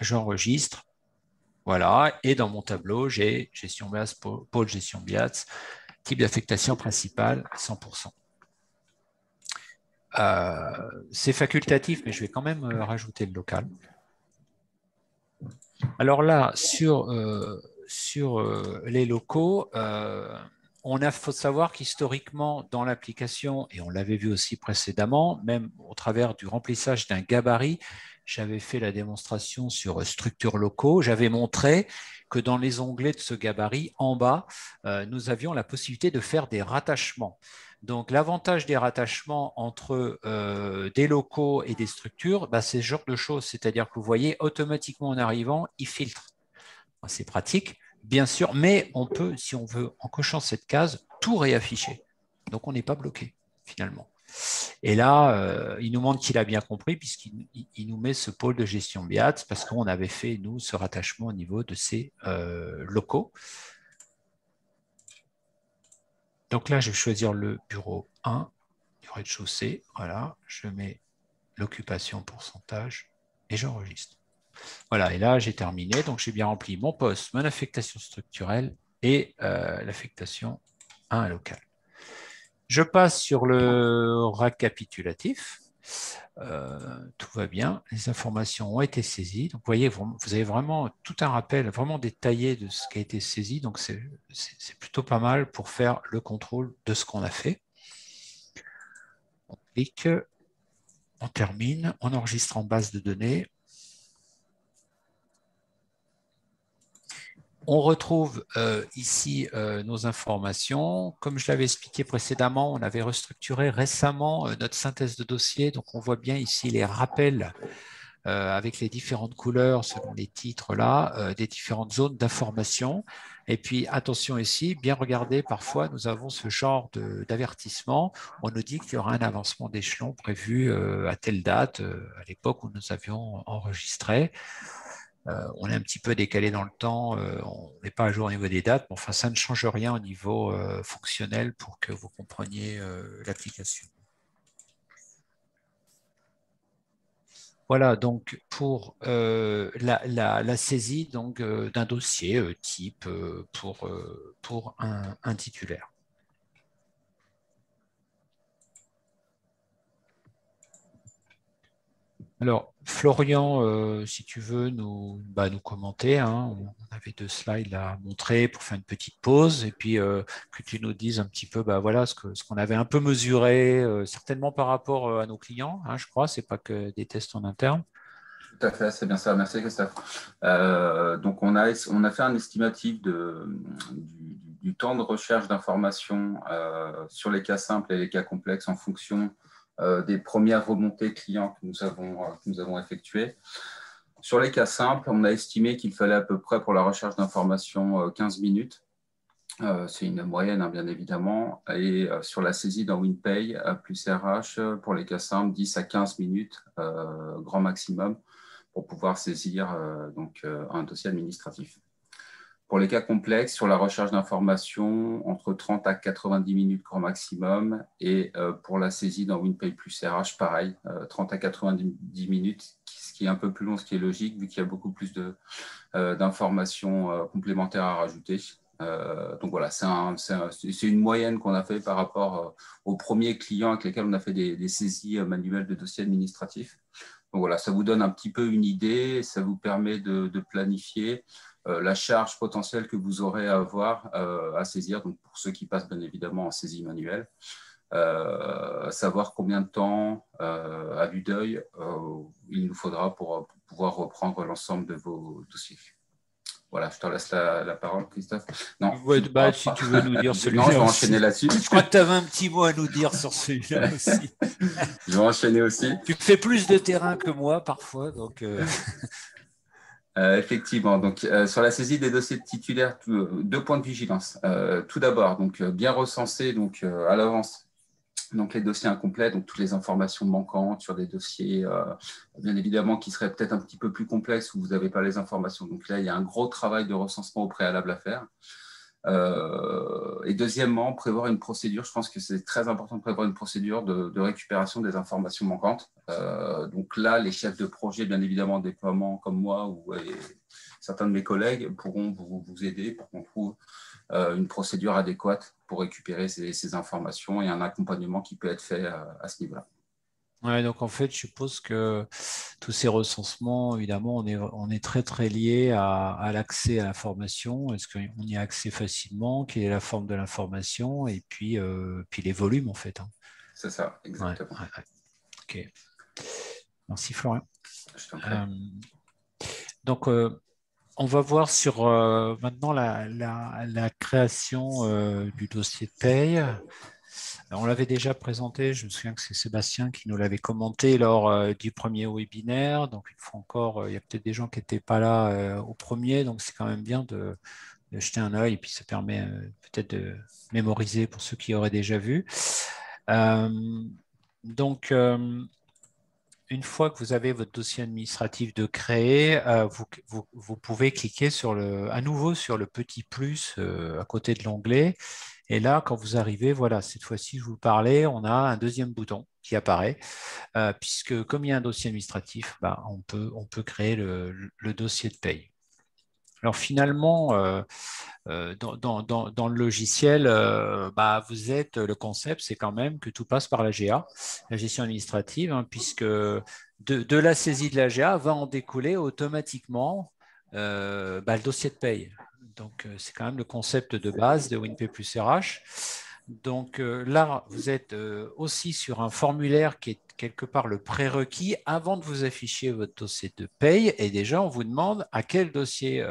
J'enregistre. Voilà, et dans mon tableau, j'ai gestion BIATS, pôle gestion BIATS, type d'affectation principale, 100%. C'est facultatif, mais je vais quand même rajouter le local. Alors là, sur les locaux, faut savoir qu'historiquement, dans l'application, et on l'avait vu aussi précédemment, même au travers du remplissage d'un gabarit, j'avais fait la démonstration sur structures locaux, j'avais montré que dans les onglets de ce gabarit, en bas, nous avions la possibilité de faire des rattachements. Donc, l'avantage des rattachements entre des locaux et des structures, c'est ce genre de choses, c'est-à-dire que vous voyez, automatiquement en arrivant, il filtre. C'est pratique, bien sûr, mais on peut, si on veut, en cochant cette case, tout réafficher. Donc, on n'est pas bloqué, finalement. Et là, il nous montre qu'il a bien compris, puisqu'il nous met ce pôle de gestion BIATS, parce qu'on avait fait, nous, ce rattachement au niveau de ces locaux. Donc là, je vais choisir le bureau 1 du rez-de-chaussée. Voilà, je mets l'occupation pourcentage et j'enregistre. Voilà, et là, j'ai terminé. Donc, j'ai bien rempli mon poste, mon affectation structurelle et l'affectation 1 local. Je passe sur le récapitulatif. Tout va bien. Les informations ont été saisies. Donc, vous voyez, vous avez vraiment tout un rappel vraiment détaillé de ce qui a été saisi. Donc, c'est plutôt pas mal pour faire le contrôle de ce qu'on a fait. On clique, on termine, on enregistre en base de données. On retrouve ici nos informations. Comme je l'avais expliqué précédemment, on avait restructuré récemment notre synthèse de dossier. Donc, on voit bien ici les rappels avec les différentes couleurs selon les titres là, des différentes zones d'information. Et puis, attention ici, bien regarder, parfois, nous avons ce genre d'avertissement. On nous dit qu'il y aura un avancement d'échelon prévu à telle date, à l'époque où nous avions enregistré. on est un petit peu décalé dans le temps, on n'est pas à jour au niveau des dates, mais enfin, ça ne change rien au niveau fonctionnel pour que vous compreniez l'application. Voilà, donc pour la saisie d'un dossier type pour un titulaire. Alors, Florian, si tu veux nous commenter, hein, on avait 2 slides à montrer pour faire une petite pause, et puis que tu nous dises un petit peu voilà, ce qu'on avait un peu mesuré, certainement par rapport à nos clients, hein, je crois, ce n'est pas que des tests en interne. Tout à fait, c'est bien ça. Merci Christophe. Donc, on a fait un estimatif du temps de recherche d'informations sur les cas simples et les cas complexes en fonction des premières remontées clients que nous avons effectuées. Sur les cas simples, on a estimé qu'il fallait à peu près pour la recherche d'informations 15 minutes. C'est une moyenne, hein, bien évidemment. Et sur la saisie dans WinPay plus RH, pour les cas simples, 10 à 15 minutes, grand maximum, pour pouvoir saisir un dossier administratif. Pour les cas complexes, sur la recherche d'informations, entre 30 à 90 minutes grand maximum. Et pour la saisie dans WinPay plus RH, pareil, 30 à 90 minutes, ce qui est un peu plus long, ce qui est logique, vu qu'il y a beaucoup plus d'informations complémentaires à rajouter. Donc voilà, c'est une moyenne qu'on a fait par rapport aux premiers clients avec lesquels on a fait des saisies manuelles de dossiers administratifs. Donc voilà, ça vous donne un petit peu une idée, ça vous permet de planifier la charge potentielle que vous aurez à avoir à saisir, donc pour ceux qui passent bien évidemment en saisie manuelle, savoir combien de temps à vue d'œil il nous faudra pour pouvoir reprendre l'ensemble de vos dossiers. Voilà, je te laisse la parole, Christophe. Non, ouais, si tu veux nous dire celui-là. Non, je vais enchaîner là-dessus. Je crois que tu avais un petit mot à nous dire sur celui-là aussi. Je vais enchaîner aussi. Tu fais plus de terrain que moi parfois, donc. Effectivement, donc sur la saisie des dossiers de titulaires, 2 points de vigilance. Tout d'abord, donc bien recenser à l'avance donc les dossiers incomplets, donc toutes les informations manquantes sur des dossiers, bien évidemment, qui seraient peut-être un petit peu plus complexes où vous n'avez pas les informations. Donc là, il y a un gros travail de recensement au préalable à faire. Et deuxièmement, prévoir une procédure. Je pense que c'est très important de prévoir une procédure de récupération des informations manquantes. Donc là, les chefs de projet, bien évidemment, déploiement comme moi ou certains de mes collègues pourront vous aider pour qu'on trouve une procédure adéquate pour récupérer ces informations et un accompagnement qui peut être fait à ce niveau-là. Ouais, donc en fait, je suppose que tous ces recensements, évidemment, on est très très lié à l'accès à l'information. Est-ce qu'on y a accès facilement? Quelle est la forme de l'information? Et puis les volumes, en fait. Hein. C'est ça, exactement. Ouais. Ok. Merci, Florian. Je t'en prie. Donc, on va voir sur maintenant la création du dossier de paye. Alors, on l'avait déjà présenté, je me souviens que c'est Sébastien qui nous l'avait commenté lors du premier webinaire. Donc, une fois encore, il y a peut-être des gens qui n'étaient pas là au premier, donc c'est quand même bien de jeter un œil et puis ça permet peut-être de mémoriser pour ceux qui auraient déjà vu. Donc, une fois que vous avez votre dossier administratif de créer, vous pouvez cliquer à nouveau sur le petit plus à côté de l'onglet. Et là, quand vous arrivez, voilà, cette fois-ci, je vous parlais, on a un deuxième bouton qui apparaît, puisque comme il y a un dossier administratif, on peut créer le dossier de paye. Alors finalement, dans le logiciel, le concept, c'est quand même que tout passe par la GA, la gestion administrative, hein, puisque de la saisie de la GA va en découler automatiquement le dossier de paye. Donc, c'est quand même le concept de base de WinPay plus RH. Donc là, vous êtes aussi sur un formulaire qui est quelque part le prérequis avant de vous afficher votre dossier de paye. Et déjà, on vous demande à quel dossier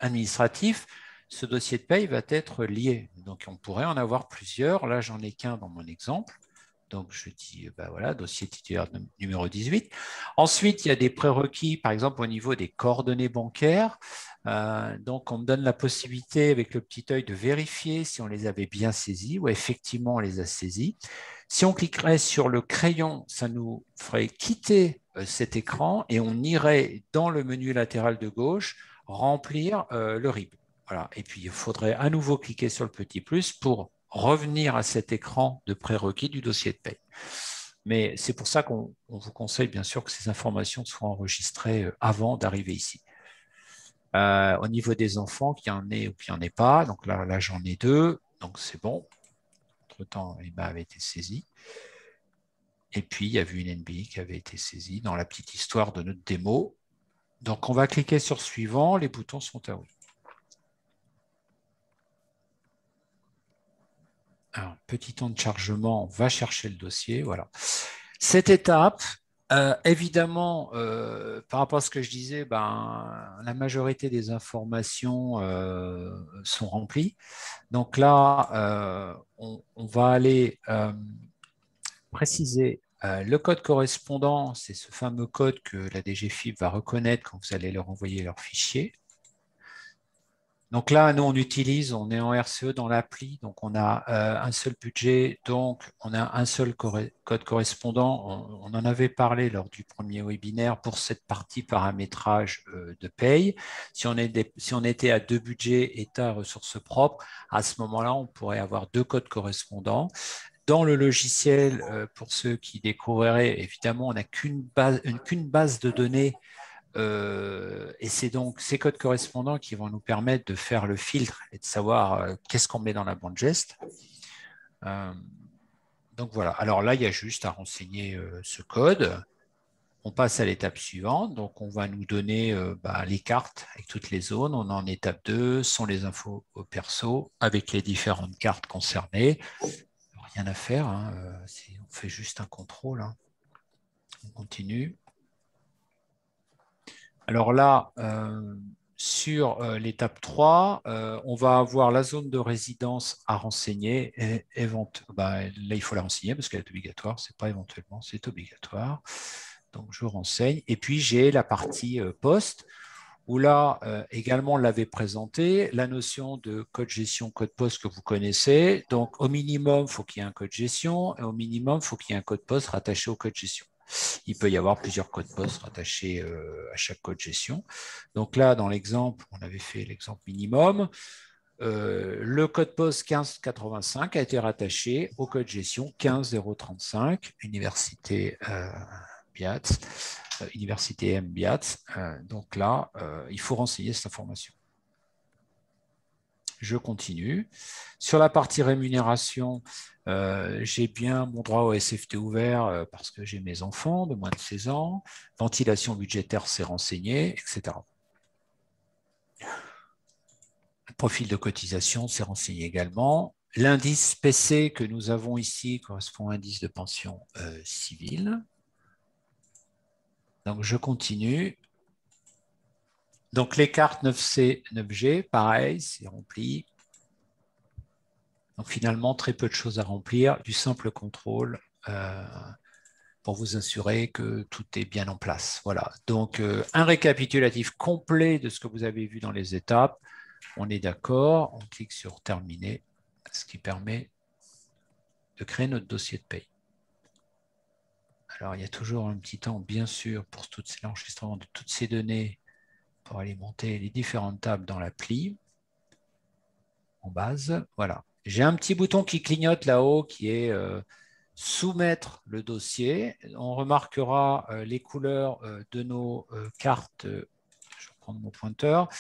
administratif ce dossier de paye va être lié. Donc, on pourrait en avoir plusieurs. Là, j'en ai qu'un dans mon exemple. Donc, je dis, ben voilà, dossier titulaire numéro 18. Ensuite, il y a des prérequis, par exemple, au niveau des coordonnées bancaires. Donc, on me donne la possibilité, avec le petit œil, de vérifier si on les avait bien saisies ou effectivement on les a saisies. Si on cliquerait sur le crayon, ça nous ferait quitter cet écran et on irait dans le menu latéral de gauche remplir le RIB. Voilà. Et puis, il faudrait à nouveau cliquer sur le petit plus pour revenir à cet écran de prérequis du dossier de paie. Mais c'est pour ça qu'on vous conseille bien sûr que ces informations soient enregistrées avant d'arriver ici. Au niveau des enfants, qu'il y en ait ou qu'il n'y en ait pas, donc là j'en ai 2, donc c'est bon. Entre-temps, Emma avait été saisie. Et puis, il y avait une NBI qui avait été saisie dans la petite histoire de notre démo. Donc, on va cliquer sur suivant, les boutons sont à oui. Alors, petit temps de chargement, on va chercher le dossier. Voilà. Cette étape, évidemment, par rapport à ce que je disais, la majorité des informations sont remplies. Donc là, on va aller préciser le code correspondant. C'est ce fameux code que la DGFiP va reconnaître quand vous allez leur envoyer leur fichier. Donc là, nous, on est en RCE dans l'appli, donc on a un seul budget, donc on a un seul code correspondant. On en avait parlé lors du premier webinaire pour cette partie paramétrage de paye. Si on était à 2 budgets, État, ressources propres, à ce moment-là, on pourrait avoir 2 codes correspondants. Dans le logiciel, pour ceux qui découvriraient, évidemment, on n'a qu'une base de données. Et c'est donc ces codes correspondants qui vont nous permettre de faire le filtre et de savoir qu'est-ce qu'on met dans la bande geste. Donc voilà, alors là, il y a juste à renseigner ce code. On passe à l'étape suivante. Donc, on va nous donner les cartes avec toutes les zones. On est en étape 2, sont les infos perso avec les différentes cartes concernées. Rien à faire, hein. On fait juste un contrôle. Hein. On continue. Alors là, sur l'étape 3, on va avoir la zone de résidence à renseigner. Là, il faut la renseigner parce qu'elle est obligatoire. Ce n'est pas éventuellement, c'est obligatoire. Donc, je renseigne. Et puis, j'ai la partie poste où là, également, on l'avait présenté, la notion de code gestion, code poste que vous connaissez. Donc, au minimum, il faut qu'il y ait un code gestion et au minimum, il faut qu'il y ait un code poste rattaché au code gestion. Il peut y avoir plusieurs codes postes rattachés à chaque code gestion. Donc là, dans l'exemple, on avait fait l'exemple minimum. Le code poste 1585 a été rattaché au code gestion 15035, Université BIATS, Université M BIATS. Donc là, il faut renseigner cette information. Je continue. Sur la partie rémunération, j'ai bien mon droit au SFT ouvert parce que j'ai mes enfants de moins de 16 ans. Ventilation budgétaire, c'est renseigné, etc. Le profil de cotisation, c'est renseigné également. L'indice PC que nous avons ici correspond à l'indice de pension civile. Donc, je continue. Donc, les cartes 9C, 9G, pareil, c'est rempli. Donc, finalement, très peu de choses à remplir, du simple contrôle pour vous assurer que tout est bien en place. Voilà. Donc, un récapitulatif complet de ce que vous avez vu dans les étapes. On est d'accord, on clique sur « Terminer », ce qui permet de créer notre dossier de paye. Alors, il y a toujours un petit temps, bien sûr, pour l'enregistrement de toutes ces données pour alimenter les différentes tables dans l'appli en base. Voilà. J'ai un petit bouton qui clignote là-haut qui est soumettre le dossier. On remarquera les couleurs de nos cartes. Je vais prendre mon pointeur.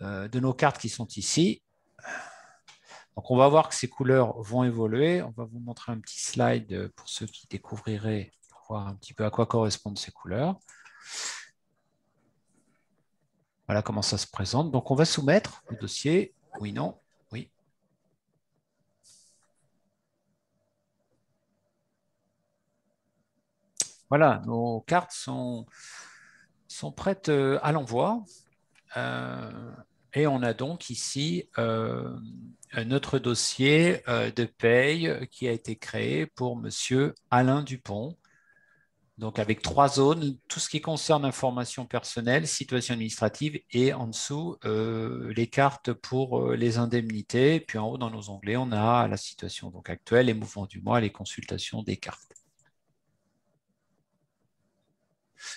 De nos cartes qui sont ici. Donc, on va voir que ces couleurs vont évoluer. On va vous montrer un petit slide pour ceux qui découvriraient, pour voir un petit peu à quoi correspondent ces couleurs. Voilà comment ça se présente. Donc, on va soumettre le dossier. Oui, non, oui. Voilà, nos cartes sont prêtes à l'envoi. Et on a donc ici notre dossier de paye qui a été créé pour Monsieur Alain Dupont. Donc, avec 3 zones, tout ce qui concerne information personnelle, situation administrative et en dessous, les cartes pour les indemnités. Puis en haut, dans nos onglets, on a la situation donc actuelle, les mouvements du mois, les consultations des cartes.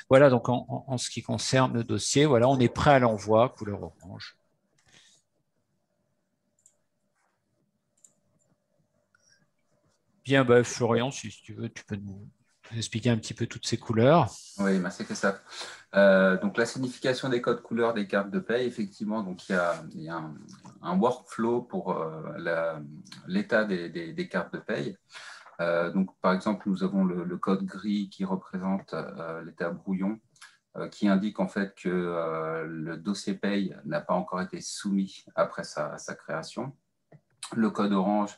Voilà, donc en ce qui concerne le dossier, voilà, on est prêt à l'envoi, couleur orange. Bien, bah, Florian, si tu veux, tu peux nous expliquer un petit peu toutes ces couleurs. Oui, merci Christophe. Donc la signification des codes couleurs des cartes de paie, effectivement, donc il y a un workflow pour l'état des cartes de paie. Donc par exemple, nous avons le code gris qui représente l'état brouillon, qui indique en fait que le dossier paye n'a pas encore été soumis après sa création. Le code orange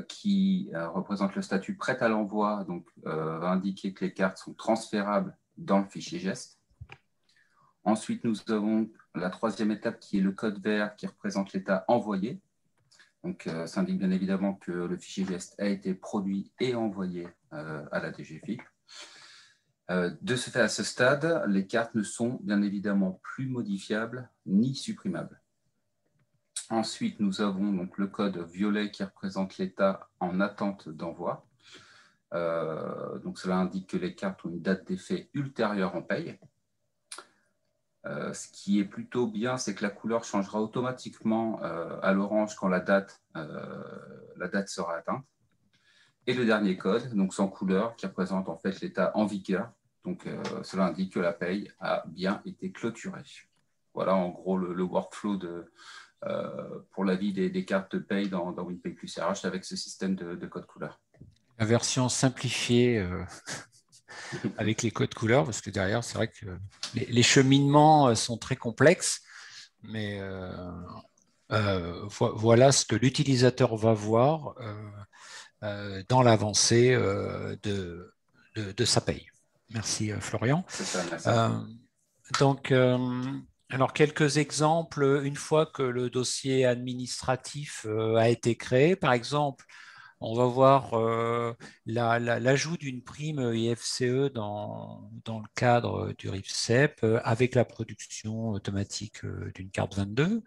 qui représente le statut prêt à l'envoi, donc va indiquer que les cartes sont transférables dans le fichier geste. Ensuite, nous avons la 3e étape qui est le code vert qui représente l'état envoyé. Donc, ça indique bien évidemment que le fichier geste a été produit et envoyé à la DGFiP. De ce fait, à ce stade, les cartes ne sont bien évidemment plus modifiables ni supprimables. Ensuite, nous avons donc le code violet qui représente l'état en attente d'envoi. Donc, cela indique que les cartes ont une date d'effet ultérieure en paye. Ce qui est plutôt bien, c'est que la couleur changera automatiquement à l'orange quand la date sera atteinte. Et le dernier code, donc sans couleur, qui représente en fait l'état en vigueur. Donc, cela indique que la paye a bien été clôturée. Voilà en gros le workflow pour la vie des cartes de paye dans WinPay plus RH avec ce système de code couleur. La version simplifiée avec les codes couleurs, parce que derrière, c'est vrai que les cheminements sont très complexes, mais voilà ce que l'utilisateur va voir dans l'avancée de sa paye. Merci Florian. C'est ça, merci. Donc, alors, quelques exemples, une fois que le dossier administratif a été créé, par exemple, on va voir l'ajout d'une prime IFCE dans le cadre du RIFSEP avec la production automatique d'une carte 22.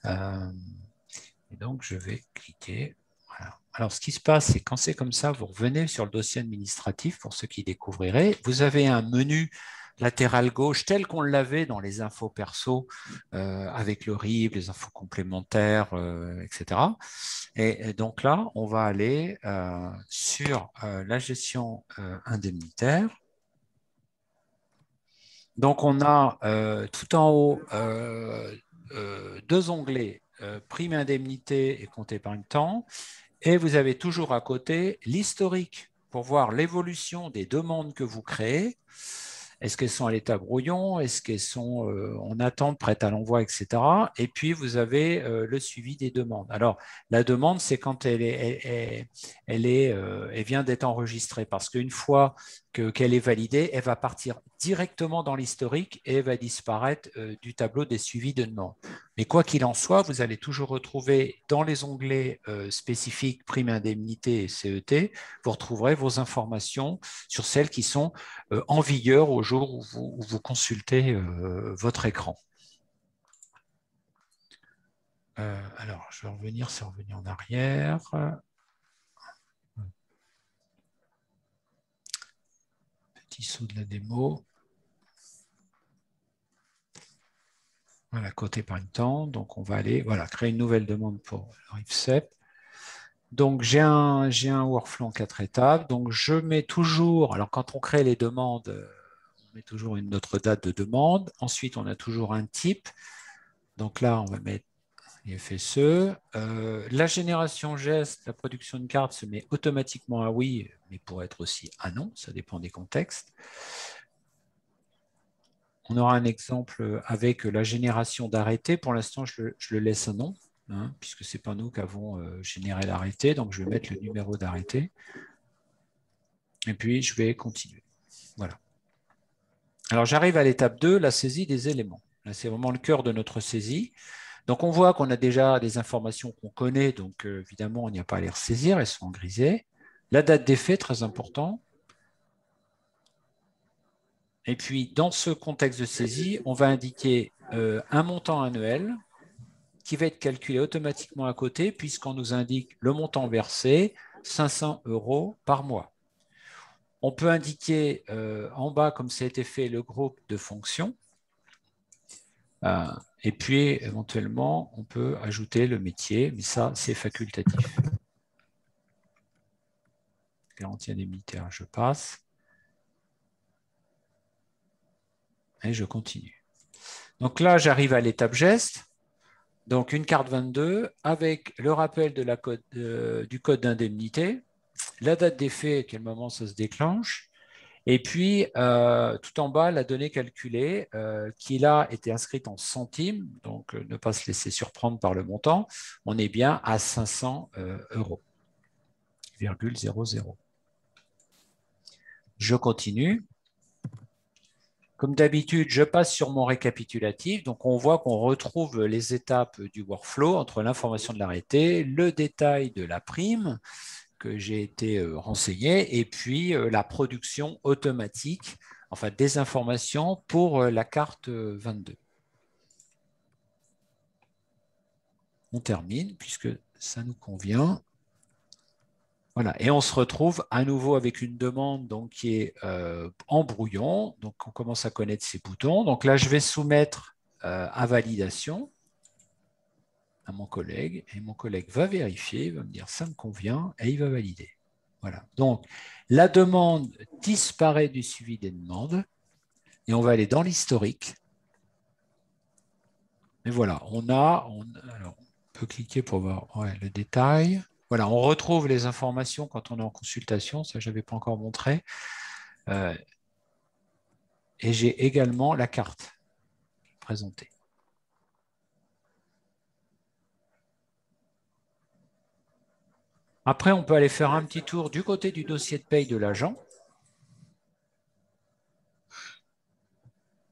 Et donc, je vais cliquer. Voilà. Alors, ce qui se passe, c'est quand c'est comme ça, vous revenez sur le dossier administratif, pour ceux qui découvriraient, vous avez un menu latéral gauche, tel qu'on l'avait dans les infos perso, avec le RIB, les infos complémentaires, etc. Et donc là, on va aller sur la gestion indemnitaire. Donc, on a tout en haut 2 onglets, prime indemnité et compte épargne-temps. Et vous avez toujours à côté l'historique pour voir l'évolution des demandes que vous créez. Est-ce qu'elles sont à l'état brouillon? Est-ce qu'elles sont en attente, prêtes à l'envoi, etc. Et puis, vous avez le suivi des demandes. Alors, la demande, c'est quand elle vient d'être enregistrée. Parce qu'une fois qu'elle est validée, elle va partir directement dans l'historique et elle va disparaître du tableau des suivis de demande. Mais quoi qu'il en soit, vous allez toujours retrouver dans les onglets spécifiques prime indemnité et CET, vous retrouverez vos informations sur celles qui sont en vigueur au jour où vous consultez votre écran. Alors, je vais revenir, c'est revenu en arrière. Petit saut de la démo. Voilà, côté épargne-temps. Donc, on va aller créer une nouvelle demande pour le RIFSEP. Donc, j'ai un workflow en 4 étapes. Donc, je mets toujours, alors quand on crée les demandes, on met toujours notre date de demande. Ensuite, on a toujours un type. Donc là, on va mettre FSE. La génération geste, la production de carte se met automatiquement à oui, mais pourrait être aussi à non, ça dépend des contextes. On aura un exemple avec la génération d'arrêté. Pour l'instant, je le laisse à non, hein, puisque ce n'est pas nous qui avons généré l'arrêté. Donc, je vais mettre le numéro d'arrêté. Et puis, je vais continuer. Voilà. Alors, j'arrive à l'étape 2, la saisie des éléments. Là, c'est vraiment le cœur de notre saisie. Donc, on voit qu'on a déjà des informations qu'on connaît, donc évidemment, on n'y a pas à les ressaisir, elles sont en grisé. La date d'effet, très important. Et puis, dans ce contexte de saisie, on va indiquer un montant annuel qui va être calculé automatiquement à côté, puisqu'on nous indique le montant versé, 500 € par mois. On peut indiquer en bas, comme ça a été fait, le groupe de fonctions. Et puis, éventuellement, on peut ajouter le métier, mais ça, c'est facultatif. Garantie indemnitaire, je passe. Et je continue. Donc là, j'arrive à l'étape geste. Donc, une carte 22 avec le rappel de du code d'indemnité, la date d'effet, à quel moment ça se déclenche, et puis tout en bas, la donnée calculée qui là était inscrite en centimes, donc ne pas se laisser surprendre par le montant, on est bien à 500 €,00. Je continue. Comme d'habitude, je passe sur mon récapitulatif. Donc, on voit qu'on retrouve les étapes du workflow entre l'information de l'arrêté, le détail de la prime que j'ai été renseigné, et puis la production automatique, enfin des informations pour la carte 22. On termine puisque ça nous convient. Voilà, et on se retrouve à nouveau avec une demande donc, qui est en brouillon. Donc, on commence à connaître ces boutons. Donc là, je vais soumettre à validation à mon collègue, et mon collègue va vérifier, il va me dire ça me convient, et il va valider. Voilà. Donc, la demande disparaît du suivi des demandes, et on va aller dans l'historique. Et voilà, alors, on peut cliquer pour voir le détail. Voilà, on retrouve les informations quand on est en consultation, ça je n'avais pas encore montré. Et j'ai également la carte présentée. Après, on peut aller faire un petit tour du côté du dossier de paye de l'agent.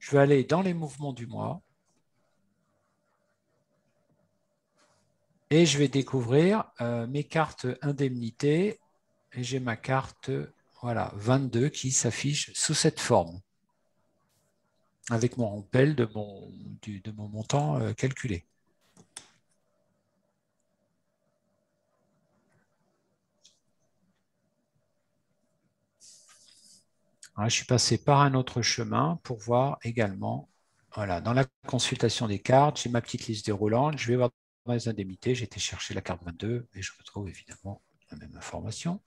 Je vais aller dans les mouvements du mois. Et je vais découvrir mes cartes indemnités. Et j'ai ma carte 22 qui s'affiche sous cette forme, avec mon rappel de mon montant calculé. Je suis passé par un autre chemin pour voir également, dans la consultation des cartes, j'ai ma petite liste déroulante, je vais voir dans les indemnités, j'ai été chercher la carte 22 et je retrouve évidemment la même information.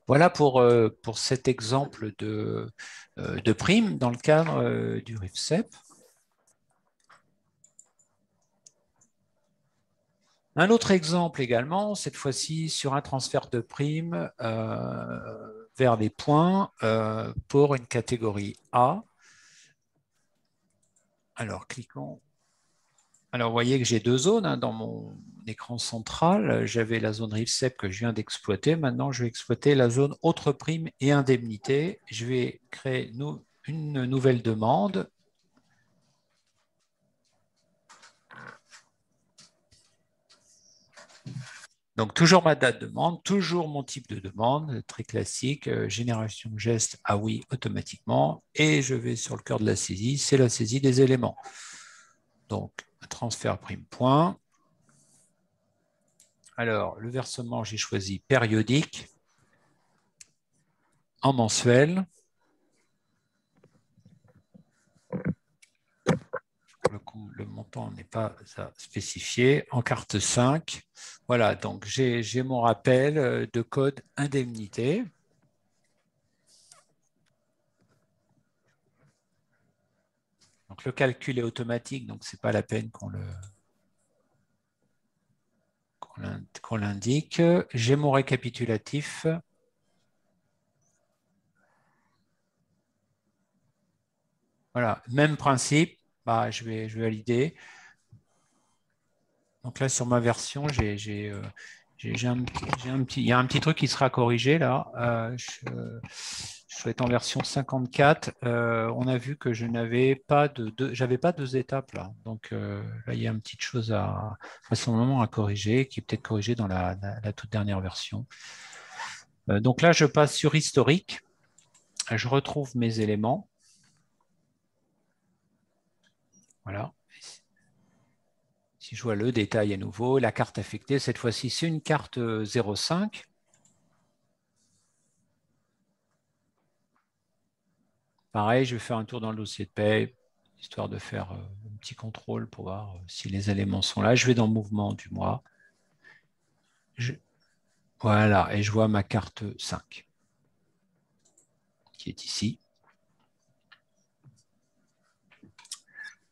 Voilà pour cet exemple de prime dans le cadre du RIFSEP. Un autre exemple également, cette fois-ci sur un transfert de prime vers les points pour une catégorie A. Alors, cliquons. Alors, vous voyez que j'ai deux zones dans mon écran central. J'avais la zone RIFSEP que je viens d'exploiter. Maintenant, je vais exploiter la zone autres primes et indemnités. Je vais créer une nouvelle demande. Donc, toujours ma date de demande, toujours mon type de demande, très classique, génération geste, ah oui, automatiquement. Et je vais sur le cœur de la saisie, c'est la saisie des éléments. Donc, transfert prime point. Alors, le versement, j'ai choisi périodique, en mensuel. Le montant n'est pas spécifié. En carte 5, voilà, donc j'ai mon rappel de code indemnité. Donc le calcul est automatique, donc ce n'est pas la peine qu'on l'indique. J'ai mon récapitulatif. Voilà, même principe. Je vais valider. Donc là, sur ma version, il y a un petit truc qui sera corrigé là. je vais être en version 54. On a vu que je n'avais pas j'avais pas 2 étapes là. Donc là, il y a une petite chose à ce moment à corriger, qui est peut-être corrigée dans la toute dernière version. Donc là, je passe sur historique. Je retrouve mes éléments. Voilà. Si je vois le détail à nouveau, la carte affectée, cette fois-ci, c'est une carte 05. Pareil, je vais faire un tour dans le dossier de paie, histoire de faire un petit contrôle pour voir si les éléments sont là. Je vais dans mouvement du mois. Voilà, et je vois ma carte 5 qui est ici.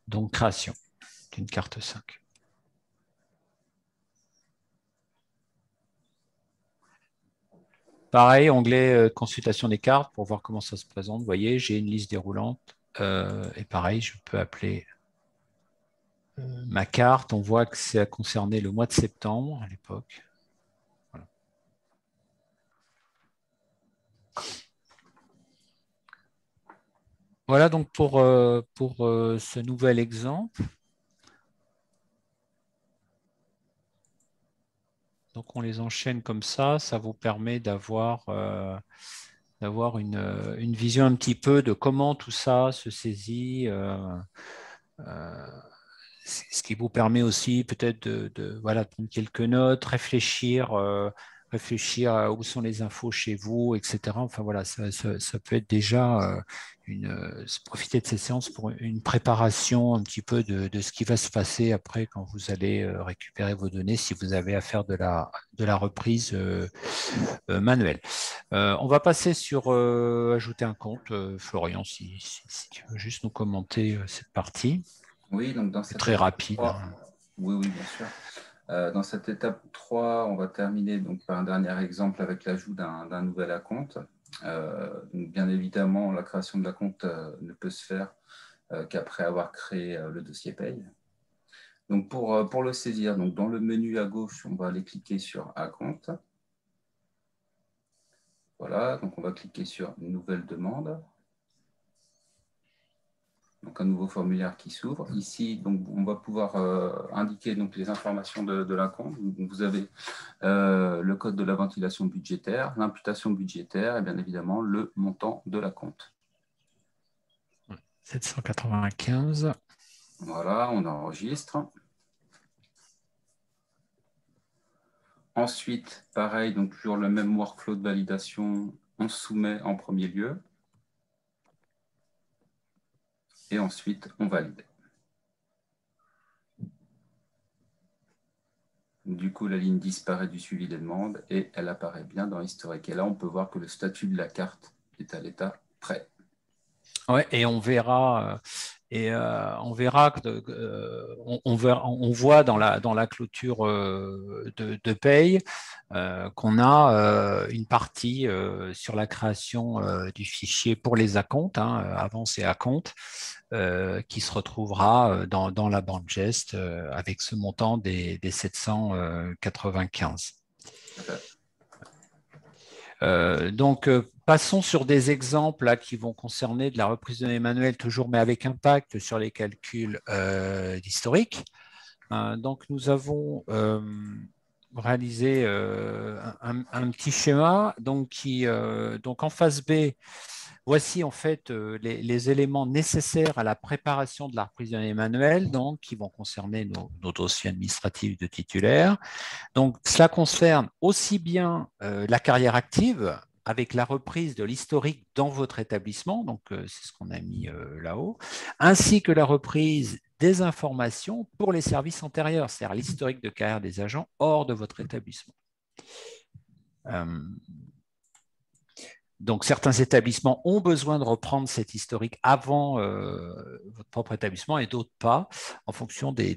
Donc, création d'une carte 5. Pareil, onglet consultation des cartes pour voir comment ça se présente. Vous voyez, j'ai une liste déroulante. Et pareil, je peux appeler ma carte. On voit que ça a concerné le mois de septembre à l'époque. Voilà. Voilà donc pour ce nouvel exemple. Donc, on les enchaîne comme ça vous permet d'avoir une vision un petit peu de comment tout ça se saisit, ce qui vous permet aussi peut-être de prendre quelques notes, réfléchir à où sont les infos chez vous, etc. Enfin voilà, ça peut être déjà profiter de ces séances pour une préparation un petit peu de ce qui va se passer après quand vous allez récupérer vos données, si vous avez à faire de la reprise manuelle. On va passer sur ajouter un compte. Florian, si tu veux juste nous commenter cette partie. Oui, donc dans cette très rapide. 3, oui, bien sûr. Dans cette étape 3, on va terminer donc, par un dernier exemple avec l'ajout d'un nouvel acompte. Donc, bien évidemment, la création de l'acompte ne peut se faire qu'après avoir créé le dossier paye. Donc pour le saisir, donc dans le menu à gauche, on va aller cliquer sur acompte. Voilà, donc on va cliquer sur nouvelle demande. Donc un nouveau formulaire qui s'ouvre. Ici, donc, on va pouvoir indiquer donc, les informations de l'acompte. Vous avez le code de la ventilation budgétaire, l'imputation budgétaire et bien évidemment le montant de l'acompte. 795. Voilà, on enregistre. Ensuite, pareil, donc toujours le même workflow de validation, on soumet en premier lieu. Et ensuite, on valide. Du coup, la ligne disparaît du suivi des demandes et elle apparaît bien dans l'historique. Et là, on peut voir que le statut de la carte est à l'état prêt. Ouais, et on verra, on voit dans la clôture de paye qu'on a une partie sur la création du fichier pour les acomptes, avance et acompte, qui se retrouvera dans la bande geste avec ce montant des 795. Donc, passons sur des exemples là, qui vont concerner de la reprise de données manuelle toujours, mais avec impact sur les calculs d'historique. Donc, nous avons réalisé un petit schéma donc, donc en phase B. Voici en fait les éléments nécessaires à la préparation de la reprise de données manuelle, donc qui vont concerner nos dossiers administratifs de titulaires. Donc, cela concerne aussi bien la carrière active avec la reprise de l'historique dans votre établissement, donc c'est ce qu'on a mis là-haut, ainsi que la reprise des informations pour les services antérieurs, c'est-à-dire l'historique de carrière des agents hors de votre établissement. Donc, certains établissements ont besoin de reprendre cet historique avant votre propre établissement et d'autres pas, en fonction des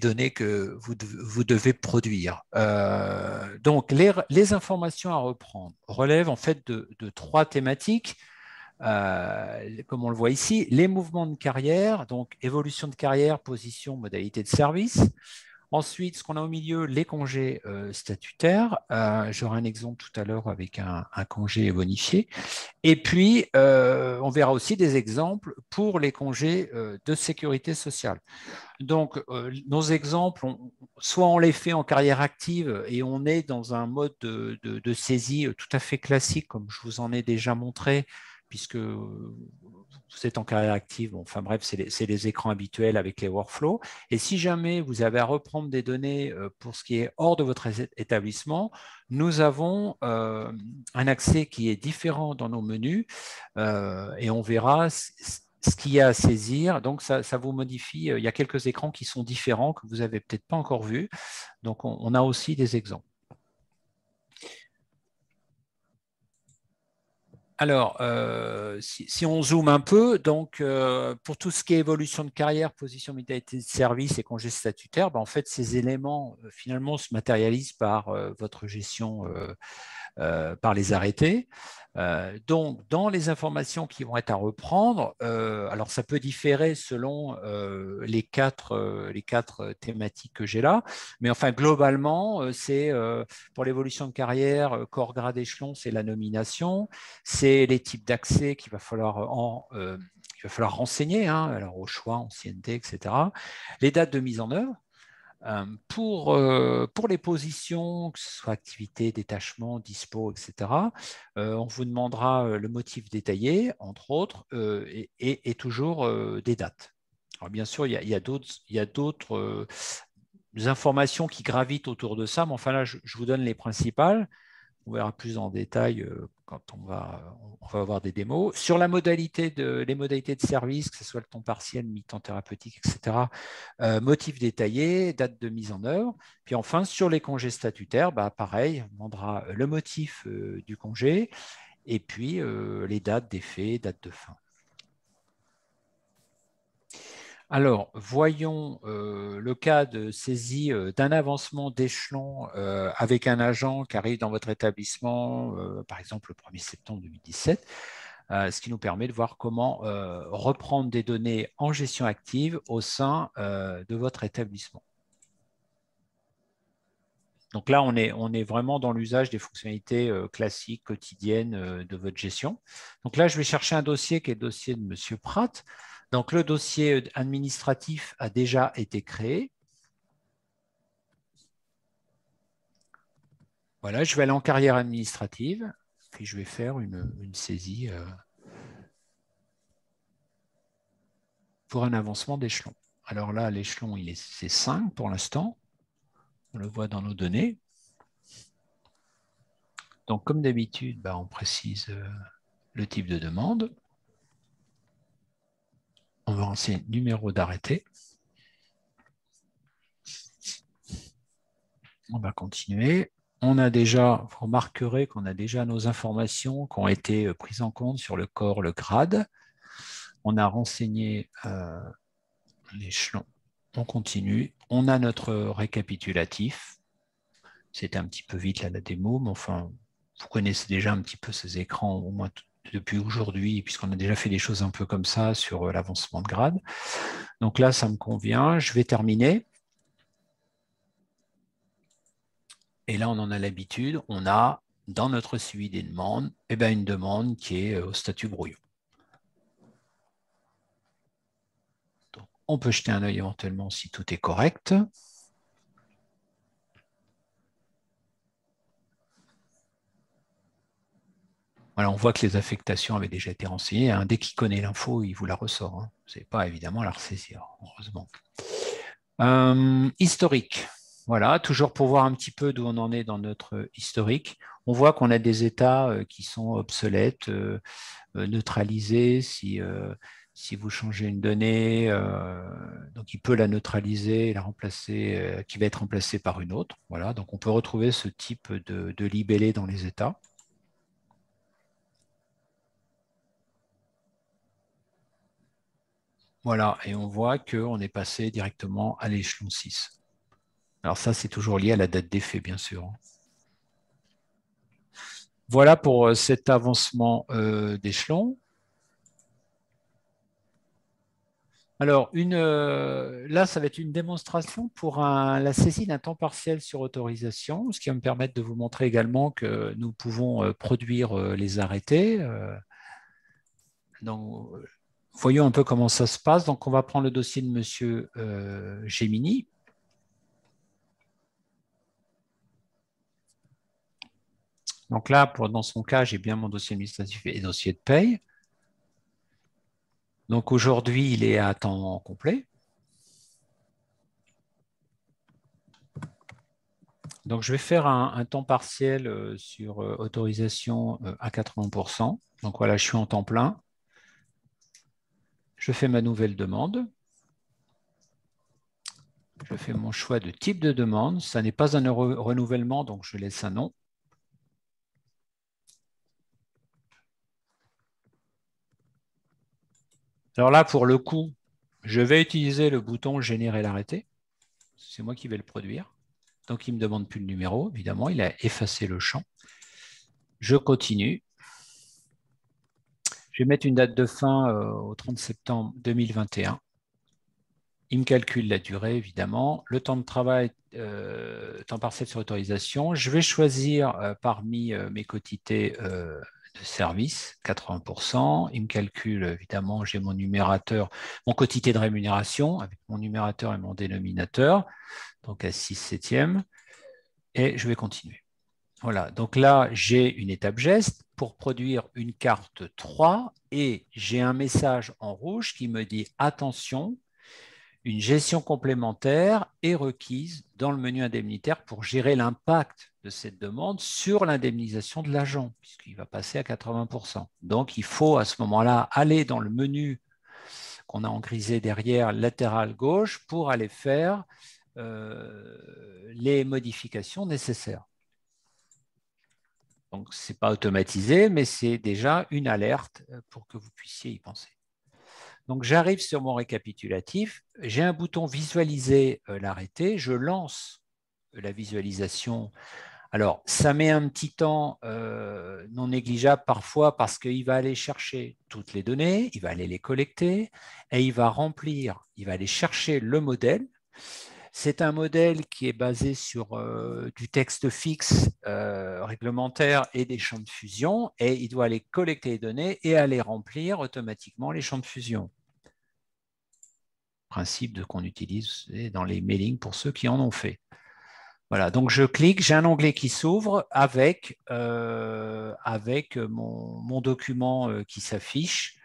données que vous devez produire. Donc, les informations à reprendre relèvent en fait de 3 thématiques. Comme on le voit ici, les mouvements de carrière, donc évolution de carrière, position, modalité de service. Ensuite, ce qu'on a au milieu, les congés statutaires. J'aurai un exemple tout à l'heure avec un congé bonifié. Et puis, on verra aussi des exemples pour les congés de sécurité sociale. Donc, nos exemples, soit on les fait en carrière active et on est dans un mode de saisie tout à fait classique, comme je vous en ai déjà montré, puisque vous êtes en carrière active. Bon, enfin bref, c'est les écrans habituels avec les workflows. Et si jamais vous avez à reprendre des données pour ce qui est hors de votre établissement, nous avons un accès qui est différent dans nos menus et on verra ce qu'il y a à saisir. Donc, ça vous modifie. Il y a quelques écrans qui sont différents que vous n'avez peut-être pas encore vus. Donc, on a aussi des exemples. Alors, si on zoome un peu, donc pour tout ce qui est évolution de carrière, position, modalité de service et congés statutaires, ben, en fait, ces éléments finalement se matérialisent par votre gestion par les arrêtés. Donc, dans les informations qui vont être à reprendre, alors ça peut différer selon les quatre thématiques que j'ai là, mais enfin, globalement, c'est pour l'évolution de carrière, corps, grade, échelon, c'est la nomination, c'est les types d'accès qu'il va falloir renseigner, hein, alors au choix, ancienneté, etc. Les dates de mise en œuvre. Pour les positions, que ce soit activité, détachement, dispo, etc., on vous demandera le motif détaillé, entre autres, et toujours des dates. Alors, bien sûr, il y a d'autres informations qui gravitent autour de ça, mais enfin là, je vous donne les principales. On verra plus en détail quand on va avoir des démos. Sur les modalités de service, que ce soit le temps partiel, mi-temps thérapeutique, etc., motif détaillé, date de mise en œuvre. Puis enfin, sur les congés statutaires, bah, pareil, on demandera le motif du congé et puis les dates d'effet, date de fin. Alors, voyons le cas de saisie d'un avancement d'échelon avec un agent qui arrive dans votre établissement, par exemple le 1er septembre 2017, ce qui nous permet de voir comment reprendre des données en gestion active au sein de votre établissement. Donc là, on est vraiment dans l'usage des fonctionnalités classiques, quotidiennes de votre gestion. Donc là, je vais chercher un dossier qui est le dossier de M. Pratt. Donc, le dossier administratif a déjà été créé. Voilà, je vais aller en carrière administrative, puis je vais faire une saisie pour un avancement d'échelon. Alors là, l'échelon, c'est 5 pour l'instant. On le voit dans nos données. Donc, comme d'habitude, bah, on précise le type de demande. On va renseigner le numéro d'arrêté. On va continuer. On a déjà, vous remarquerez qu'on a déjà nos informations qui ont été prises en compte sur le corps, le grade. On a renseigné l'échelon. On continue. On a notre récapitulatif. C'était un petit peu vite là, la démo, mais enfin, vous connaissez déjà un petit peu ces écrans, au moins depuis aujourd'hui, puisqu'on a déjà fait des choses un peu comme ça sur l'avancement de grade. Donc là, ça me convient. Je vais terminer. Et là, on en a l'habitude. On a, dans notre suivi des demandes, une demande qui est au statut brouillon. Donc, on peut jeter un œil éventuellement si tout est correct. Voilà, on voit que les affectations avaient déjà été renseignées. Hein. Dès qu'il connaît l'info, il vous la ressort. Hein. Ce n'est pas évidemment à la ressaisir, heureusement. Historique. Voilà, toujours pour voir un petit peu d'où on en est dans notre historique. On voit qu'on a des états qui sont obsolètes, neutralisés. Si vous changez une donnée, donc il peut la neutraliser et la remplacer, qui va être remplacée par une autre. Voilà, donc on peut retrouver ce type de libellé dans les états. Voilà, et on voit qu'on est passé directement à l'échelon 6. Alors ça, c'est toujours lié à la date d'effet, bien sûr. Voilà pour cet avancement d'échelon. Alors, là, ça va être une démonstration pour la saisie d'un temps partiel sur autorisation, ce qui va me permettre de vous montrer également que nous pouvons produire les arrêtés. Donc, voyons un peu comment ça se passe. Donc, on va prendre le dossier de Monsieur Gemini. Donc là, dans son cas, j'ai bien mon dossier administratif et dossier de paye. Donc aujourd'hui, il est à temps complet. Donc je vais faire un temps partiel sur autorisation à 80%. Donc voilà, je suis en temps plein. Je fais ma nouvelle demande. Je fais mon choix de type de demande. Ça n'est pas un renouvellement, donc je laisse un non. Alors là, pour le coup, je vais utiliser le bouton « Générer l'arrêté ». C'est moi qui vais le produire. Donc, il ne me demande plus le numéro, évidemment. Il a effacé le champ. Je continue. Je vais mettre une date de fin au 30 septembre 2021. Il me calcule la durée, évidemment. Le temps de travail, temps partiel sur autorisation. Je vais choisir parmi mes quotités de service, 80%. Il me calcule, évidemment, j'ai mon numérateur, mon quotité de rémunération avec mon numérateur et mon dénominateur, donc à 6/7. Et je vais continuer. Voilà, donc là, j'ai une étape geste pour produire une carte 3 et j'ai un message en rouge qui me dit « Attention, une gestion complémentaire est requise dans le menu indemnitaire pour gérer l'impact de cette demande sur l'indemnisation de l'agent, puisqu'il va passer à 80%. Donc, il faut à ce moment-là aller dans le menu qu'on a en grisé derrière, latéral gauche, pour aller faire les modifications nécessaires. Donc, ce n'est pas automatisé, mais c'est déjà une alerte pour que vous puissiez y penser. Donc, j'arrive sur mon récapitulatif. J'ai un bouton « Visualiser l'arrêté ». Je lance la visualisation. Alors, ça met un petit temps non négligeable parfois parce qu'il va aller chercher toutes les données, il va aller les collecter et il va remplir, il va aller chercher le modèle. C'est un modèle qui est basé sur du texte fixe réglementaire et des champs de fusion, et il doit aller collecter les données et aller remplir automatiquement les champs de fusion. Principe qu'on utilise dans les mailings pour ceux qui en ont fait. Voilà, donc je clique, j'ai un onglet qui s'ouvre avec mon document qui s'affiche.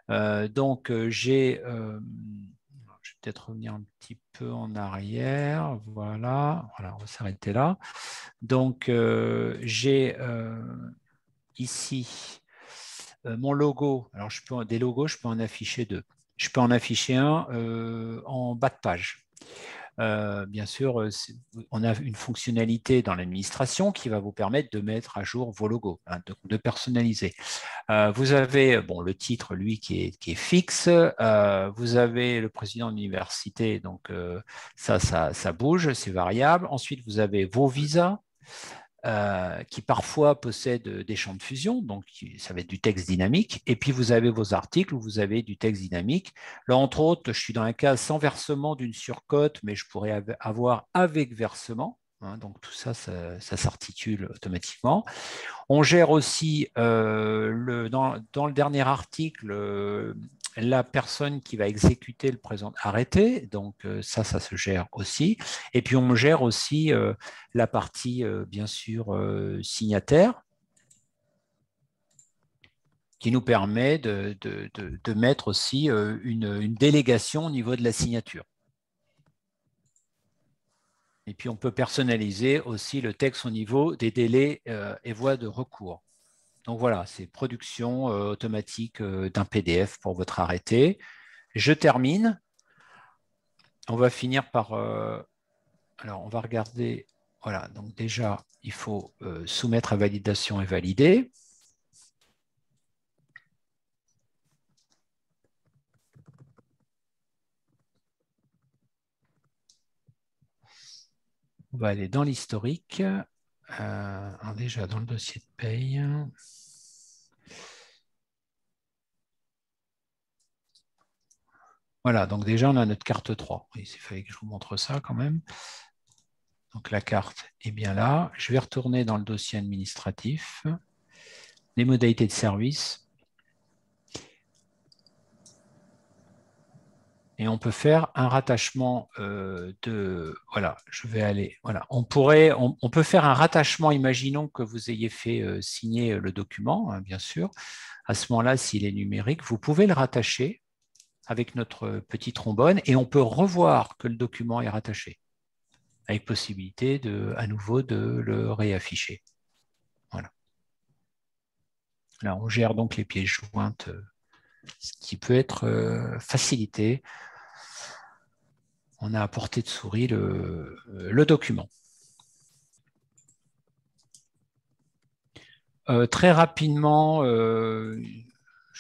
Donc j'ai... je vais peut-être revenir un petit peu en arrière. Voilà, on va s'arrêter là. Donc, j'ai ici mon logo. Alors, des logos, je peux en afficher deux. Je peux en afficher un en bas de page. Bien sûr, on a une fonctionnalité dans l'administration qui va vous permettre de mettre à jour vos logos, hein, de personnaliser. Vous avez le titre, lui, qui est fixe. Vous avez le président de l'université, donc ça bouge, c'est variable. Ensuite, vous avez vos visas. Qui parfois possèdent des champs de fusion, donc ça va être du texte dynamique, et puis vous avez vos articles où vous avez du texte dynamique. Là, entre autres, je suis dans un cas sans versement d'une surcote, mais je pourrais avoir avec versement, hein, donc tout ça, ça s'articule automatiquement. On gère aussi, dans le dernier article, la personne qui va exécuter le présent arrêté, donc ça se gère aussi. Et puis on gère aussi la partie, bien sûr, signataire, qui nous permet de mettre aussi une délégation au niveau de la signature. Et puis on peut personnaliser aussi le texte au niveau des délais et voies de recours. Donc voilà, c'est production automatique d'un PDF pour votre arrêté. Je termine. On va finir par... alors, on va regarder. Voilà, donc déjà, il faut soumettre à validation et valider. On va aller dans l'historique. Déjà, dans le dossier de paye. Voilà, donc déjà, on a notre carte 3. Il fallait que je vous montre ça quand même. Donc la carte est bien là. Je vais retourner dans le dossier administratif. Les modalités de service. Et on peut faire un rattachement voilà, je vais aller. Voilà, on peut faire un rattachement, imaginons que vous ayez fait signer le document, hein, bien sûr. À ce moment-là, s'il est numérique, vous pouvez le rattacher avec notre petit trombone et on peut revoir que le document est rattaché, avec possibilité à nouveau de le réafficher. Voilà. Là, on gère donc les pièces jointes, ce qui peut être facilité. On a à portée de souris le document. Très rapidement,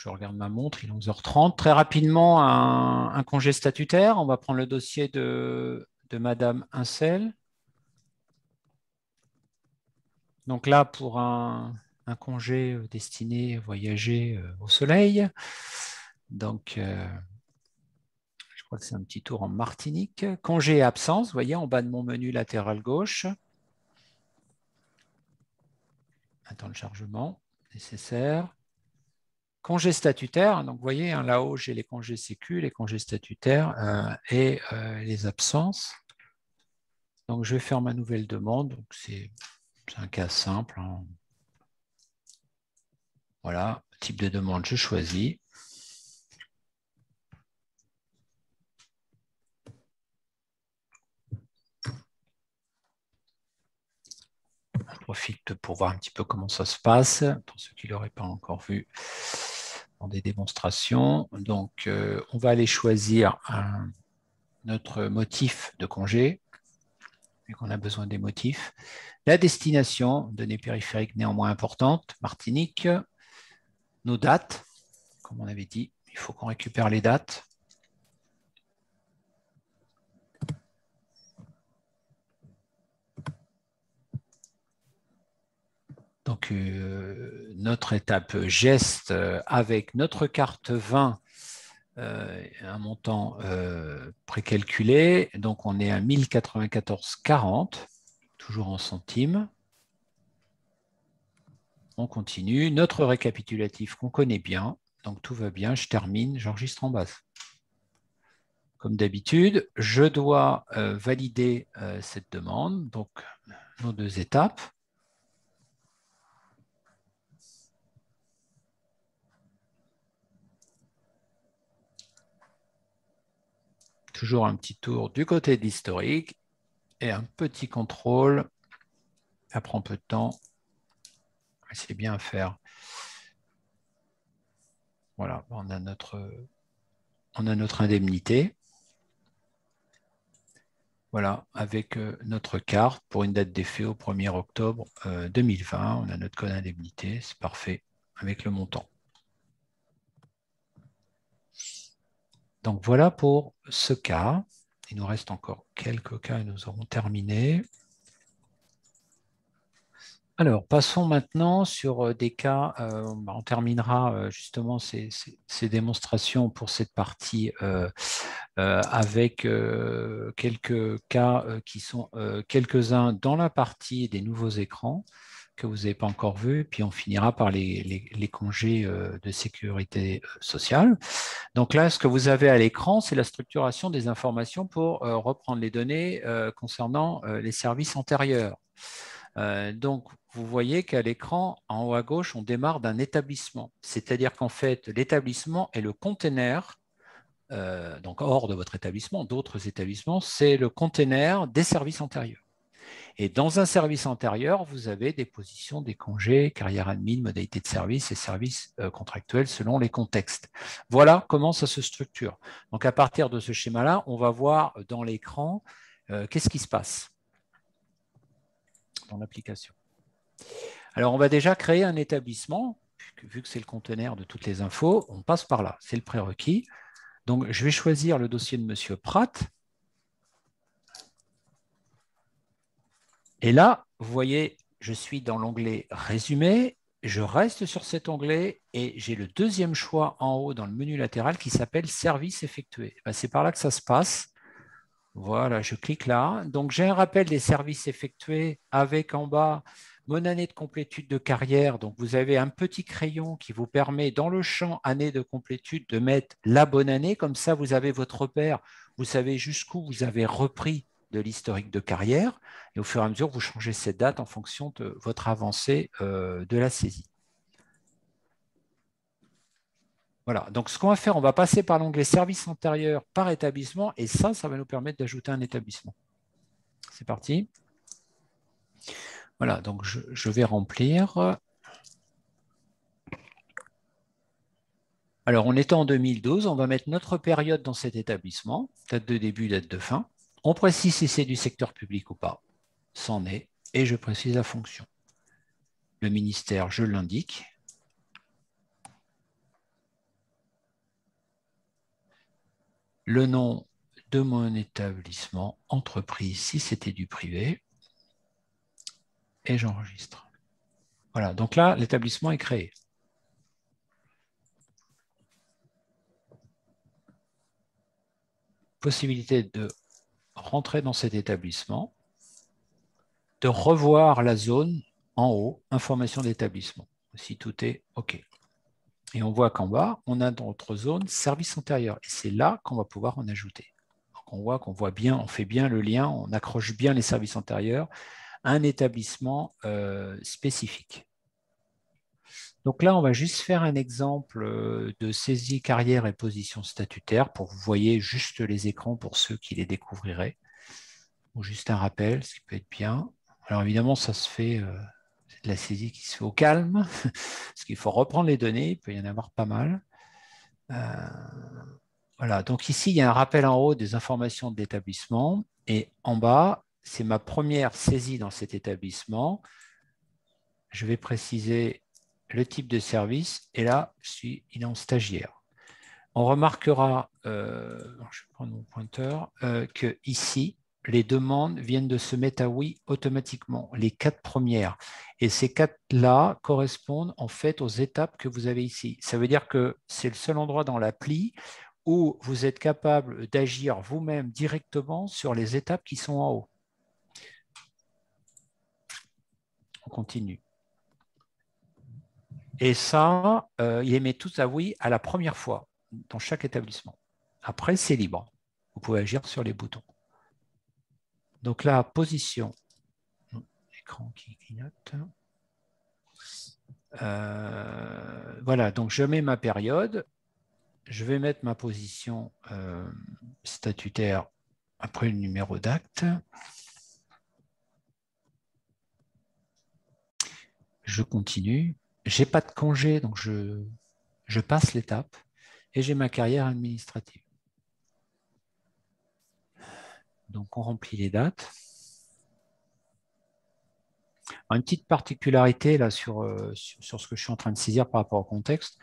je regarde ma montre, il est 11h30. Très rapidement, un congé statutaire. On va prendre le dossier de Madame Incel. Donc là, pour un congé destiné à voyager au soleil. Donc, je crois que c'est un petit tour en Martinique. Congé et absence, vous voyez, en bas de mon menu latéral gauche. Attends le chargement nécessaire. Congé statutaire, donc vous voyez, hein, là-haut, j'ai les congés sécu, les congés statutaires et les absences. Donc, je vais faire ma nouvelle demande. C'est un cas simple. Hein. Voilà, type de demande, je choisis. Je profite pour voir un petit peu comment ça se passe, pour ceux qui ne l'auraient pas encore vu dans des démonstrations. Donc, on va aller choisir notre motif de congé, vu qu'on a besoin des motifs. La destination, données périphériques néanmoins importantes, Martinique. Nos dates, comme on avait dit, il faut qu'on récupère les dates. Donc, notre étape geste avec notre carte 20, un montant précalculé. Donc, on est à 1094,40, toujours en centimes. On continue. Notre récapitulatif qu'on connaît bien. Donc, tout va bien. Je termine. J'enregistre en base. Comme d'habitude, je dois valider cette demande. Donc, nos deux étapes. Toujours un petit tour du côté de l'historique et un petit contrôle. Ça prend peu de temps. C'est bien à faire. Voilà, on a notre indemnité. Voilà, avec notre carte pour une date d'effet au 1er octobre 2020. On a notre code indemnité, c'est parfait, avec le montant. Donc voilà pour ce cas. Il nous reste encore quelques cas et nous aurons terminé. Alors, passons maintenant sur des cas, on terminera justement ces démonstrations pour cette partie avec quelques cas qui sont quelques-uns dans la partie des nouveaux écrans que vous n'avez pas encore vus, puis on finira par les congés de sécurité sociale. Donc là, ce que vous avez à l'écran, c'est la structuration des informations pour reprendre les données concernant les services antérieurs. Donc, vous voyez qu'à l'écran, en haut à gauche, on démarre d'un établissement. C'est-à-dire qu'en fait, l'établissement est le container, donc hors de votre établissement, d'autres établissements, c'est le container des services antérieurs. Et dans un service antérieur, vous avez des positions, des congés, carrière admin, modalités de service et services contractuels selon les contextes. Voilà comment ça se structure. Donc, à partir de ce schéma-là, on va voir dans l'écran qu'est-ce qui se passe dans l'application. Alors, on va déjà créer un établissement, vu que c'est le conteneur de toutes les infos, on passe par là, c'est le prérequis. Donc, je vais choisir le dossier de M. Pratt. Et là, vous voyez, je suis dans l'onglet « Résumé ». je reste sur cet onglet et j'ai le deuxième choix en haut dans le menu latéral qui s'appelle Service effectué. Ben, c'est par là que ça se passe. Voilà, je clique là. Donc, j'ai un rappel des services effectués avec en bas mon année de complétude de carrière. Donc, vous avez un petit crayon qui vous permet, dans le champ année de complétude, de mettre la bonne année. Comme ça, vous avez votre repère. Vous savez jusqu'où vous avez repris de l'historique de carrière. Et au fur et à mesure, vous changez cette date en fonction de votre avancée de la saisie. Voilà, donc ce qu'on va faire, on va passer par l'onglet service antérieur par établissement et ça va nous permettre d'ajouter un établissement. C'est parti. Voilà, donc je vais remplir. Alors, on est en 2012, on va mettre notre période dans cet établissement, date de début, date de fin. On précise si c'est du secteur public ou pas, c'en est, et je précise la fonction. Le ministère, je l'indique. Le nom de mon établissement, entreprise, si c'était du privé, et j'enregistre. Voilà, donc là, l'établissement est créé. Possibilité de rentrer dans cet établissement, de revoir la zone en haut, information d'établissement, si tout est OK. Et on voit qu'en bas, on a dans notre zone service antérieur. Et c'est là qu'on va pouvoir en ajouter. Donc on voit qu'on voit bien, on fait bien le lien, on accroche bien les services antérieurs à un établissement spécifique. Donc là, on va juste faire un exemple de saisie carrière et position statutaire pour que vous voyez juste les écrans pour ceux qui les découvriraient. Ou juste un rappel, ce qui peut être bien. Alors évidemment, ça se fait, c'est de la saisie qui se fait au calme, parce qu'il faut reprendre les données, il peut y en avoir pas mal. Voilà, donc ici, il y a un rappel en haut des informations de l'établissement, et en bas, c'est ma première saisie dans cet établissement. Je vais préciser le type de service, et là, il est en stagiaire. On remarquera, je vais prendre mon pointeur, que ici, les demandes viennent de se mettre à oui automatiquement, les 4 premières. Et ces 4-là correspondent en fait aux étapes que vous avez ici. Ça veut dire que c'est le seul endroit dans l'appli où vous êtes capable d'agir vous-même directement sur les étapes qui sont en haut. On continue. Et ça, il les met tous à oui à la première fois dans chaque établissement. Après, c'est libre. Vous pouvez agir sur les boutons. Donc là, position, écran qui clignote. Voilà, donc je mets ma période. Je vais mettre ma position statutaire après le numéro d'acte. Je continue. Je n'ai pas de congé, donc je passe l'étape et j'ai ma carrière administrative. Donc, on remplit les dates. Une petite particularité là, sur ce que je suis en train de saisir par rapport au contexte.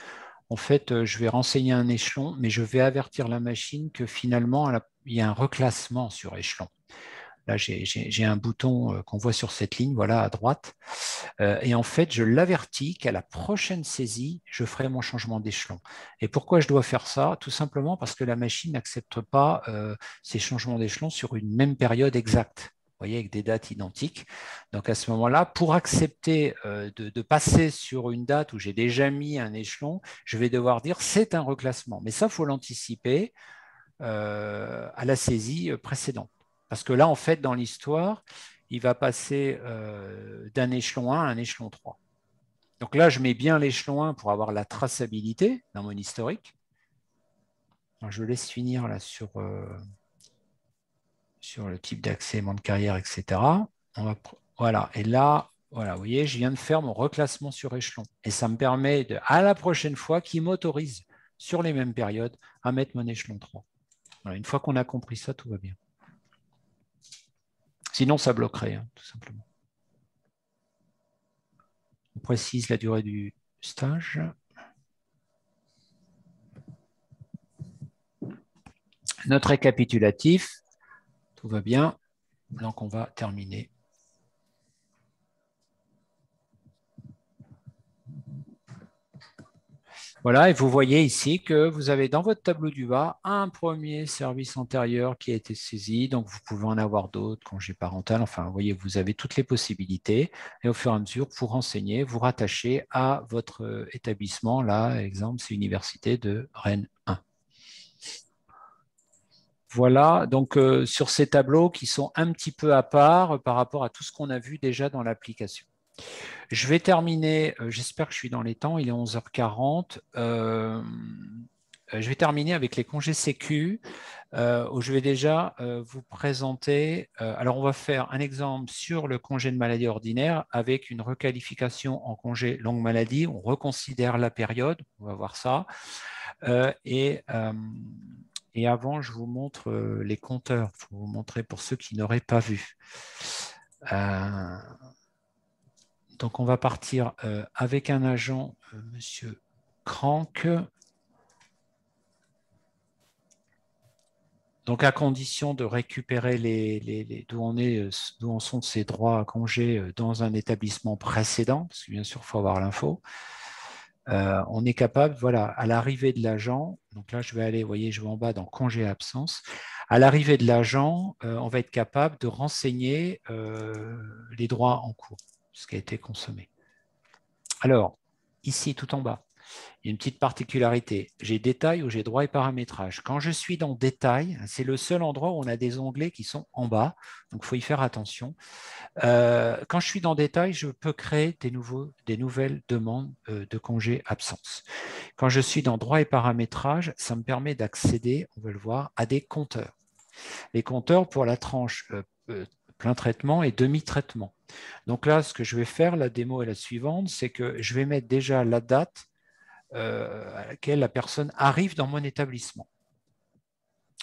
En fait, je vais renseigner un échelon, mais je vais avertir la machine que finalement, il y a un reclassement sur échelon. Là, j'ai un bouton qu'on voit sur cette ligne, voilà, à droite. Et en fait, je l'avertis qu'à la prochaine saisie, je ferai mon changement d'échelon. Et pourquoi je dois faire ça? Tout simplement parce que la machine n'accepte pas ces changements d'échelon sur une même période exacte. Vous voyez, avec des dates identiques. Donc, à ce moment-là, pour accepter de passer sur une date où j'ai déjà mis un échelon, je vais devoir dire c'est un reclassement. Mais ça, il faut l'anticiper à la saisie précédente. Parce que là, en fait, dans l'histoire, il va passer d'un échelon 1 à un échelon 3. Donc là, je mets bien l'échelon 1 pour avoir la traçabilité dans mon historique. Alors, je laisse finir là sur le type d'accès, de carrière, etc. Voilà, et là, voilà, vous voyez, je viens de faire mon reclassement sur échelon. Et ça me permet, à la prochaine fois, qu'il m'autorise sur les mêmes périodes à mettre mon échelon 3. Voilà, une fois qu'on a compris ça, tout va bien. Sinon, ça bloquerait, hein, tout simplement. On précise la durée du stage. Notre récapitulatif, tout va bien. Donc, on va terminer. Voilà, et vous voyez ici que vous avez dans votre tableau du bas un premier service antérieur qui a été saisi. Donc, vous pouvez en avoir d'autres, congé parental. Enfin, vous voyez, vous avez toutes les possibilités. Et au fur et à mesure, vous renseignez, vous rattachez à votre établissement. Là, exemple, c'est l'Université de Rennes 1. Voilà, donc sur ces tableaux qui sont un petit peu à part par rapport à tout ce qu'on a vu déjà dans l'application. Je vais terminer, j'espère que je suis dans les temps, il est 11h40. Je vais terminer avec les congés sécu, où je vais déjà vous présenter. Alors, on va faire un exemple sur le congé de maladie ordinaire avec une requalification en congé longue maladie. On reconsidère la période, on va voir ça. Et avant, je vous montre les compteurs pour vous montrer pour ceux qui n'auraient pas vu. Donc, on va partir avec un agent, Monsieur Crank. Donc, à condition de récupérer d'où en sont ces droits à congé dans un établissement précédent, parce que bien sûr, il faut avoir l'info. On est capable, voilà, à l'arrivée de l'agent, donc là, je vais aller, vous voyez, je vais en bas dans congé absence. À l'arrivée de l'agent, on va être capable de renseigner les droits en cours, ce qui a été consommé. Alors, ici, tout en bas, il y a une petite particularité. J'ai détail ou j'ai droit et paramétrage. Quand je suis dans détail, c'est le seul endroit où on a des onglets qui sont en bas, donc il faut y faire attention. Quand je suis dans détail, je peux créer des nouvelles demandes de congé absence. Quand je suis dans droit et paramétrage, ça me permet d'accéder, on va le voir, à des compteurs. Les compteurs pour la tranche plein traitement et demi-traitement. Donc là, ce que je vais faire, la démo est la suivante, c'est que je vais mettre déjà la date à laquelle la personne arrive dans mon établissement.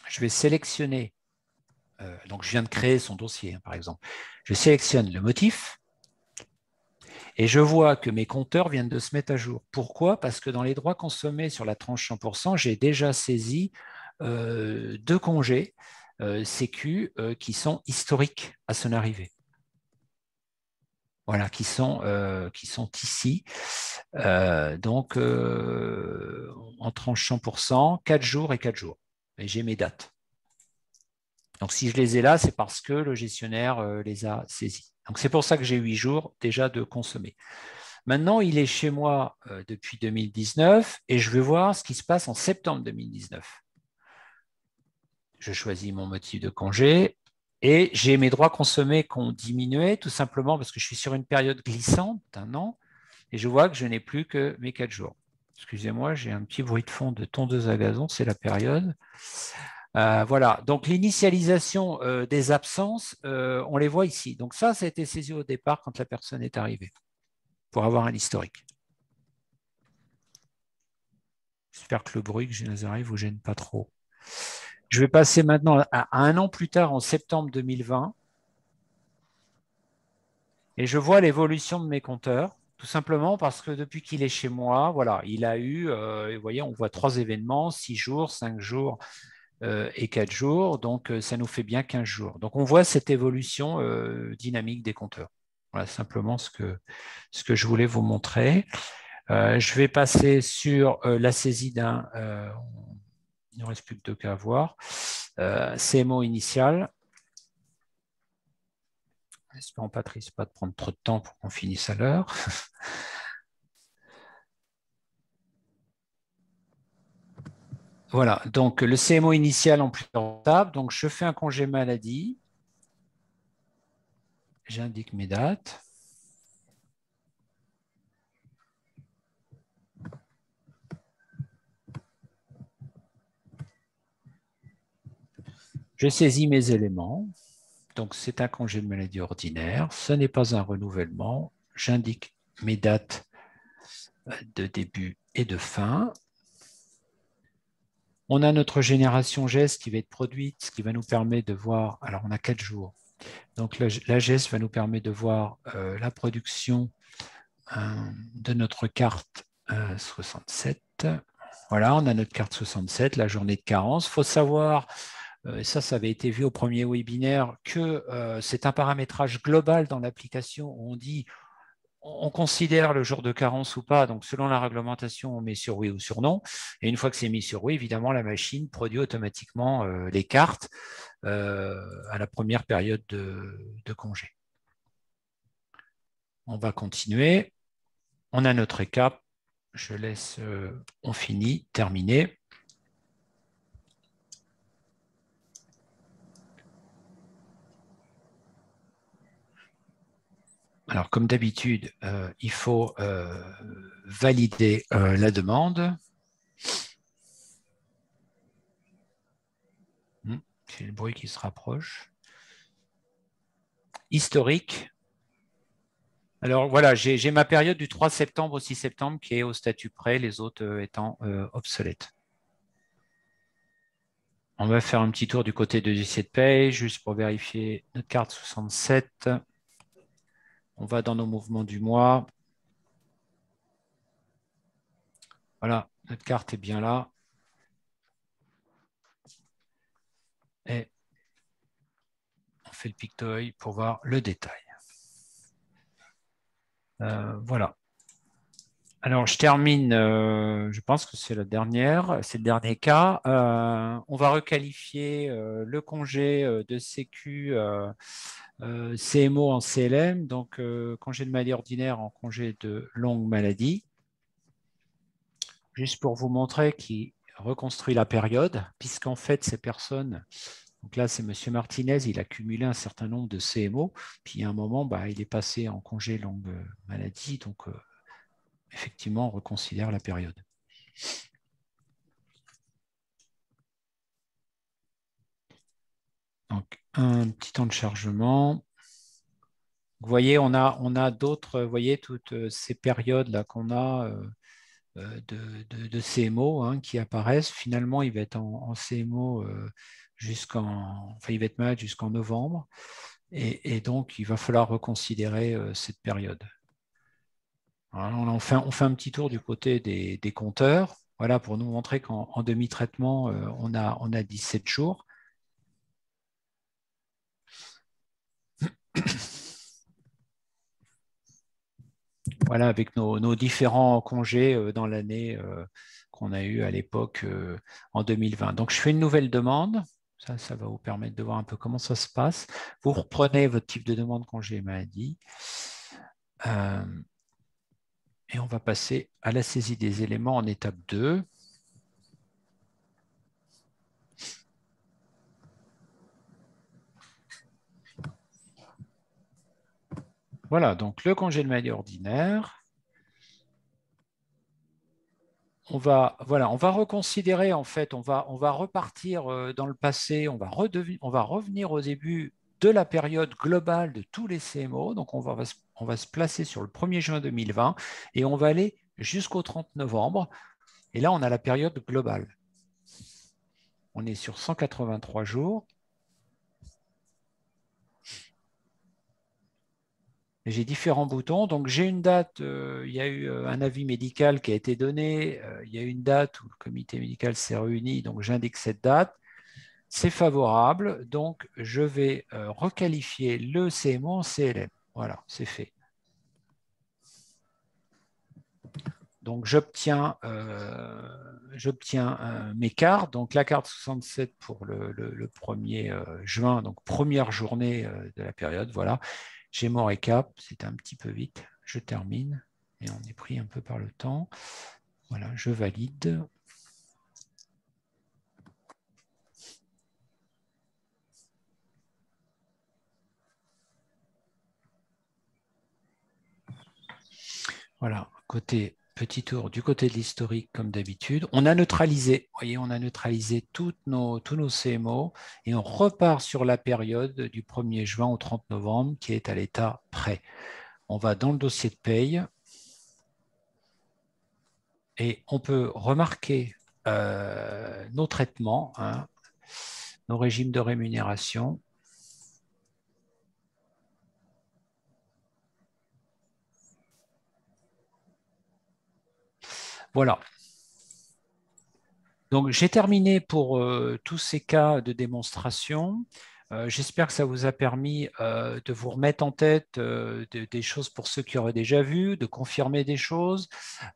Je vais sélectionner, donc je viens de créer son dossier, hein, par exemple. Je sélectionne le motif et je vois que mes compteurs viennent de se mettre à jour. Pourquoi? Parce que dans les droits consommés sur la tranche 100%, j'ai déjà saisi 2 congés sécu qui sont historiques à son arrivée. Voilà, qui sont ici. Donc, en tranche 100%, 4 jours et 4 jours. Et j'ai mes dates. Donc, si je les ai là, c'est parce que le gestionnaire les a saisis. Donc, c'est pour ça que j'ai 8 jours déjà de consommer. Maintenant, il est chez moi depuis 2019 et je vais voir ce qui se passe en septembre 2019. Je choisis mon motif de congé. Et j'ai mes droits consommés qui ont diminué, tout simplement parce que je suis sur une période glissante d'un an, et je vois que je n'ai plus que mes 4 jours. Excusez-moi, j'ai un petit bruit de fond de tondeuse à gazon, c'est la période. Voilà, donc l'initialisation des absences, on les voit ici. Donc ça a été saisi au départ quand la personne est arrivée, pour avoir un historique. J'espère que le bruit que j'ai dans les oreilles ne vous gêne pas trop. Je vais passer maintenant à un an plus tard, en septembre 2020. Et je vois l'évolution de mes compteurs, tout simplement parce que depuis qu'il est chez moi, voilà, il a eu, vous voyez, on voit 3 événements, 6 jours, 5 jours et 4 jours. Donc, ça nous fait bien 15 jours. Donc, on voit cette évolution dynamique des compteurs. Voilà simplement ce que je voulais vous montrer. Je vais passer sur la saisie d'un... il ne reste plus que 2 cas à voir. CMO initial. Espérons, Patrice, pas de prendre trop de temps pour qu'on finisse à l'heure. Voilà, donc le CMO initial en plusieurs étapes. Donc, je fais un congé maladie. J'indique mes dates. Je saisis mes éléments. Donc, c'est un congé de maladie ordinaire. Ce n'est pas un renouvellement. J'indique mes dates de début et de fin. On a notre génération GES qui va être produite, ce qui va nous permettre de voir, alors on a 4 jours. Donc, la GES va nous permettre de voir la production de notre carte 67. Voilà, on a notre carte 67, la journée de carence. Il faut savoir... ça avait été vu au premier webinaire, que c'est un paramétrage global dans l'application où on dit on considère le jour de carence ou pas. Donc, selon la réglementation, on met sur oui ou sur non. Et une fois que c'est mis sur oui, évidemment, la machine produit automatiquement les cartes à la première période de congé. On va continuer. On a notre récap. Je laisse, on finit, terminé. Alors, comme d'habitude, il faut valider la demande. J'ai le bruit qui se rapproche. Historique. Alors voilà, j'ai ma période du 3 septembre au 6 septembre qui est au statut prêt, les autres étant obsolètes. On va faire un petit tour du côté de dossier de paye, juste pour vérifier notre carte 67. On va dans nos mouvements du mois. Voilà, notre carte est bien là. Et on fait le pictoï pour voir le détail. Voilà. Alors, je termine, je pense que c'est la dernière, c'est le dernier cas. On va requalifier le congé de Sécu CMO en CLM, donc congé de maladie ordinaire en congé de longue maladie. Juste pour vous montrer qu'il reconstruit la période, puisqu'en fait, ces personnes, donc là, c'est M. Martinez, il a cumulé un certain nombre de CMO, puis à un moment, il est passé en congé longue maladie, donc effectivement, on reconsidère la période. Donc, un petit temps de chargement. Vous voyez, on a d'autres, vous voyez, toutes ces périodes-là qu'on a de CMO qui apparaissent. Finalement, il va être en CMO il va être malade jusqu'en novembre. Et donc, il va falloir reconsidérer cette période. Alors, on fait un petit tour du côté des compteurs. Voilà, pour nous montrer qu'en demi-traitement, on a 17 jours. Voilà, avec nos différents congés dans l'année qu'on a eu à l'époque en 2020. Donc, je fais une nouvelle demande. Ça va vous permettre de voir un peu comment ça se passe. Vous reprenez votre type de demande congé maladie. Et on va passer à la saisie des éléments en étape 2. Voilà, donc le congé de maladie ordinaire. On va reconsidérer, en fait, on va repartir dans le passé, on va revenir au début de la période globale de tous les CMO. Donc, on va se placer sur le 1er juin 2020 et on va aller jusqu'au 30 novembre. Et là, on a la période globale. On est sur 183 jours. J'ai différents boutons. Donc, j'ai une date, il y a eu un avis médical qui a été donné. Il y a une date où le comité médical s'est réuni. Donc, j'indique cette date. C'est favorable. Donc, je vais requalifier le CMO en CLM. Voilà, c'est fait. Donc, j'obtiens mes cartes. Donc, la carte 67 pour le 1er juin, donc première journée de la période. Voilà. J'ai mon récap, c'était un petit peu vite, je termine, et on est pris un peu par le temps. Voilà, je valide. Voilà, petit tour du côté de l'historique comme d'habitude. On a neutralisé, vous voyez, on a neutralisé tous nos CMO et on repart sur la période du 1er juin au 30 novembre qui est à l'état prêt. On va dans le dossier de paye et on peut remarquer nos traitements, nos régimes de rémunération. Voilà. Donc, j'ai terminé pour tous ces cas de démonstration. J'espère que ça vous a permis de vous remettre en tête des choses pour ceux qui auraient déjà vu, de confirmer des choses,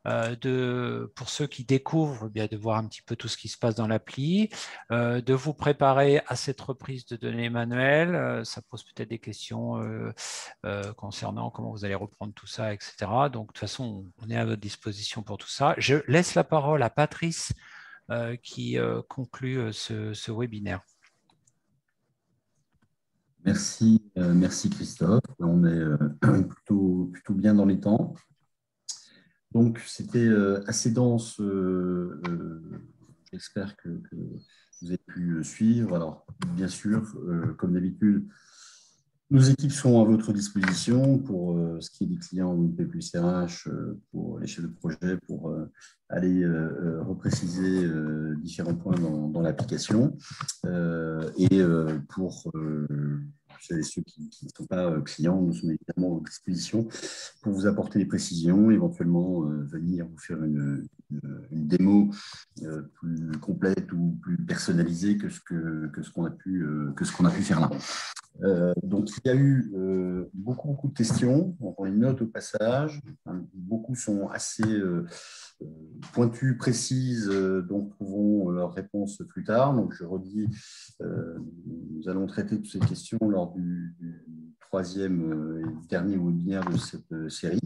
pour ceux qui découvrent, bien, de voir un petit peu tout ce qui se passe dans l'appli, de vous préparer à cette reprise de données manuelles. Ça pose peut-être des questions concernant comment vous allez reprendre tout ça, etc. Donc, de toute façon, on est à votre disposition pour tout ça. Je laisse la parole à Patrice qui conclut ce webinaire. Merci Christophe. On est plutôt bien dans les temps. Donc, c'était assez dense. J'espère que vous avez pu suivre. Alors, bien sûr, comme d'habitude, nos équipes sont à votre disposition pour ce qui est des clients WINP plus RH, pour les chefs de projet, pour aller repréciser différents points dans l'application. Et pour ceux qui ne sont pas clients, nous sommes évidemment à votre disposition pour vous apporter des précisions, éventuellement venir vous faire une démo plus complète ou plus personnalisée que ce qu'on a pu faire là. Donc, il y a eu beaucoup de questions. On les note au passage. Beaucoup sont assez pointues, précises, donc trouvons leurs réponses plus tard. Donc, je redis, nous allons traiter toutes ces questions lors du troisième et dernier webinaire de cette série.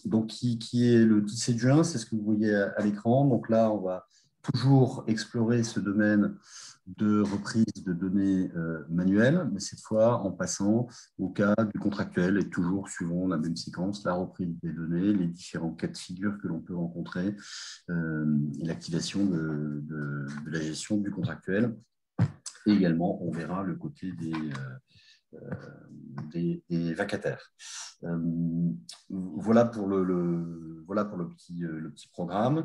Donc, qui est le 17 juin, c'est ce que vous voyez à l'écran. Donc là, on va toujours explorer ce domaine de reprise de données manuelles, mais cette fois en passant au cas du contractuel et toujours suivant la même séquence, la reprise des données, les différents cas de figure que l'on peut rencontrer et l'activation de la gestion du contractuel. Et également, on verra le côté des vacataires. Voilà pour le petit programme.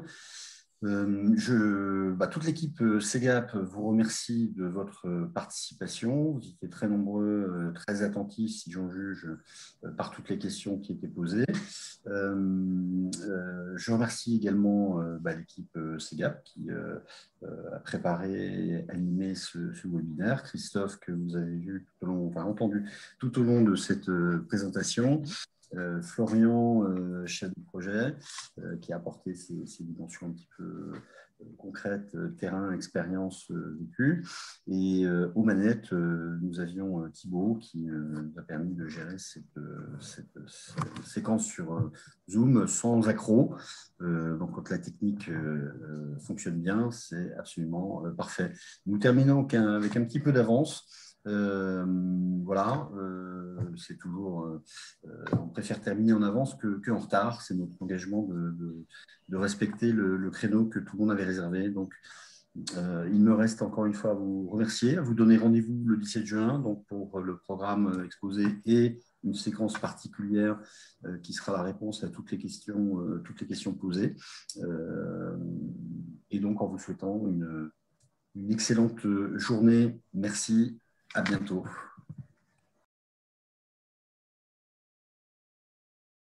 Toute l'équipe CEGAP vous remercie de votre participation. Vous étiez très nombreux, très attentifs, si j'en juge, par toutes les questions qui étaient posées. Je remercie également l'équipe CEGAP qui a préparé et animé ce webinaire. Christophe, que vous avez vu entendu tout au long de cette présentation. Florian, chef de projet, qui a apporté ces dimensions un petit peu concrètes, terrain, expérience vécue. Et aux manettes, nous avions Thibaut qui nous a permis de gérer cette séquence sur Zoom sans accroc. Donc, quand la technique fonctionne bien, c'est absolument parfait. Nous terminons avec un petit peu d'avance. C'est toujours, on préfère terminer en avance qu'en retard. C'est notre engagement de respecter le créneau que tout le monde avait réservé. Donc, il me reste encore une fois à vous remercier, à vous donner rendez-vous le 17 juin donc pour le programme exposé et une séquence particulière qui sera la réponse à toutes les questions posées. Et donc, en vous souhaitant une excellente journée. Merci. À bientôt.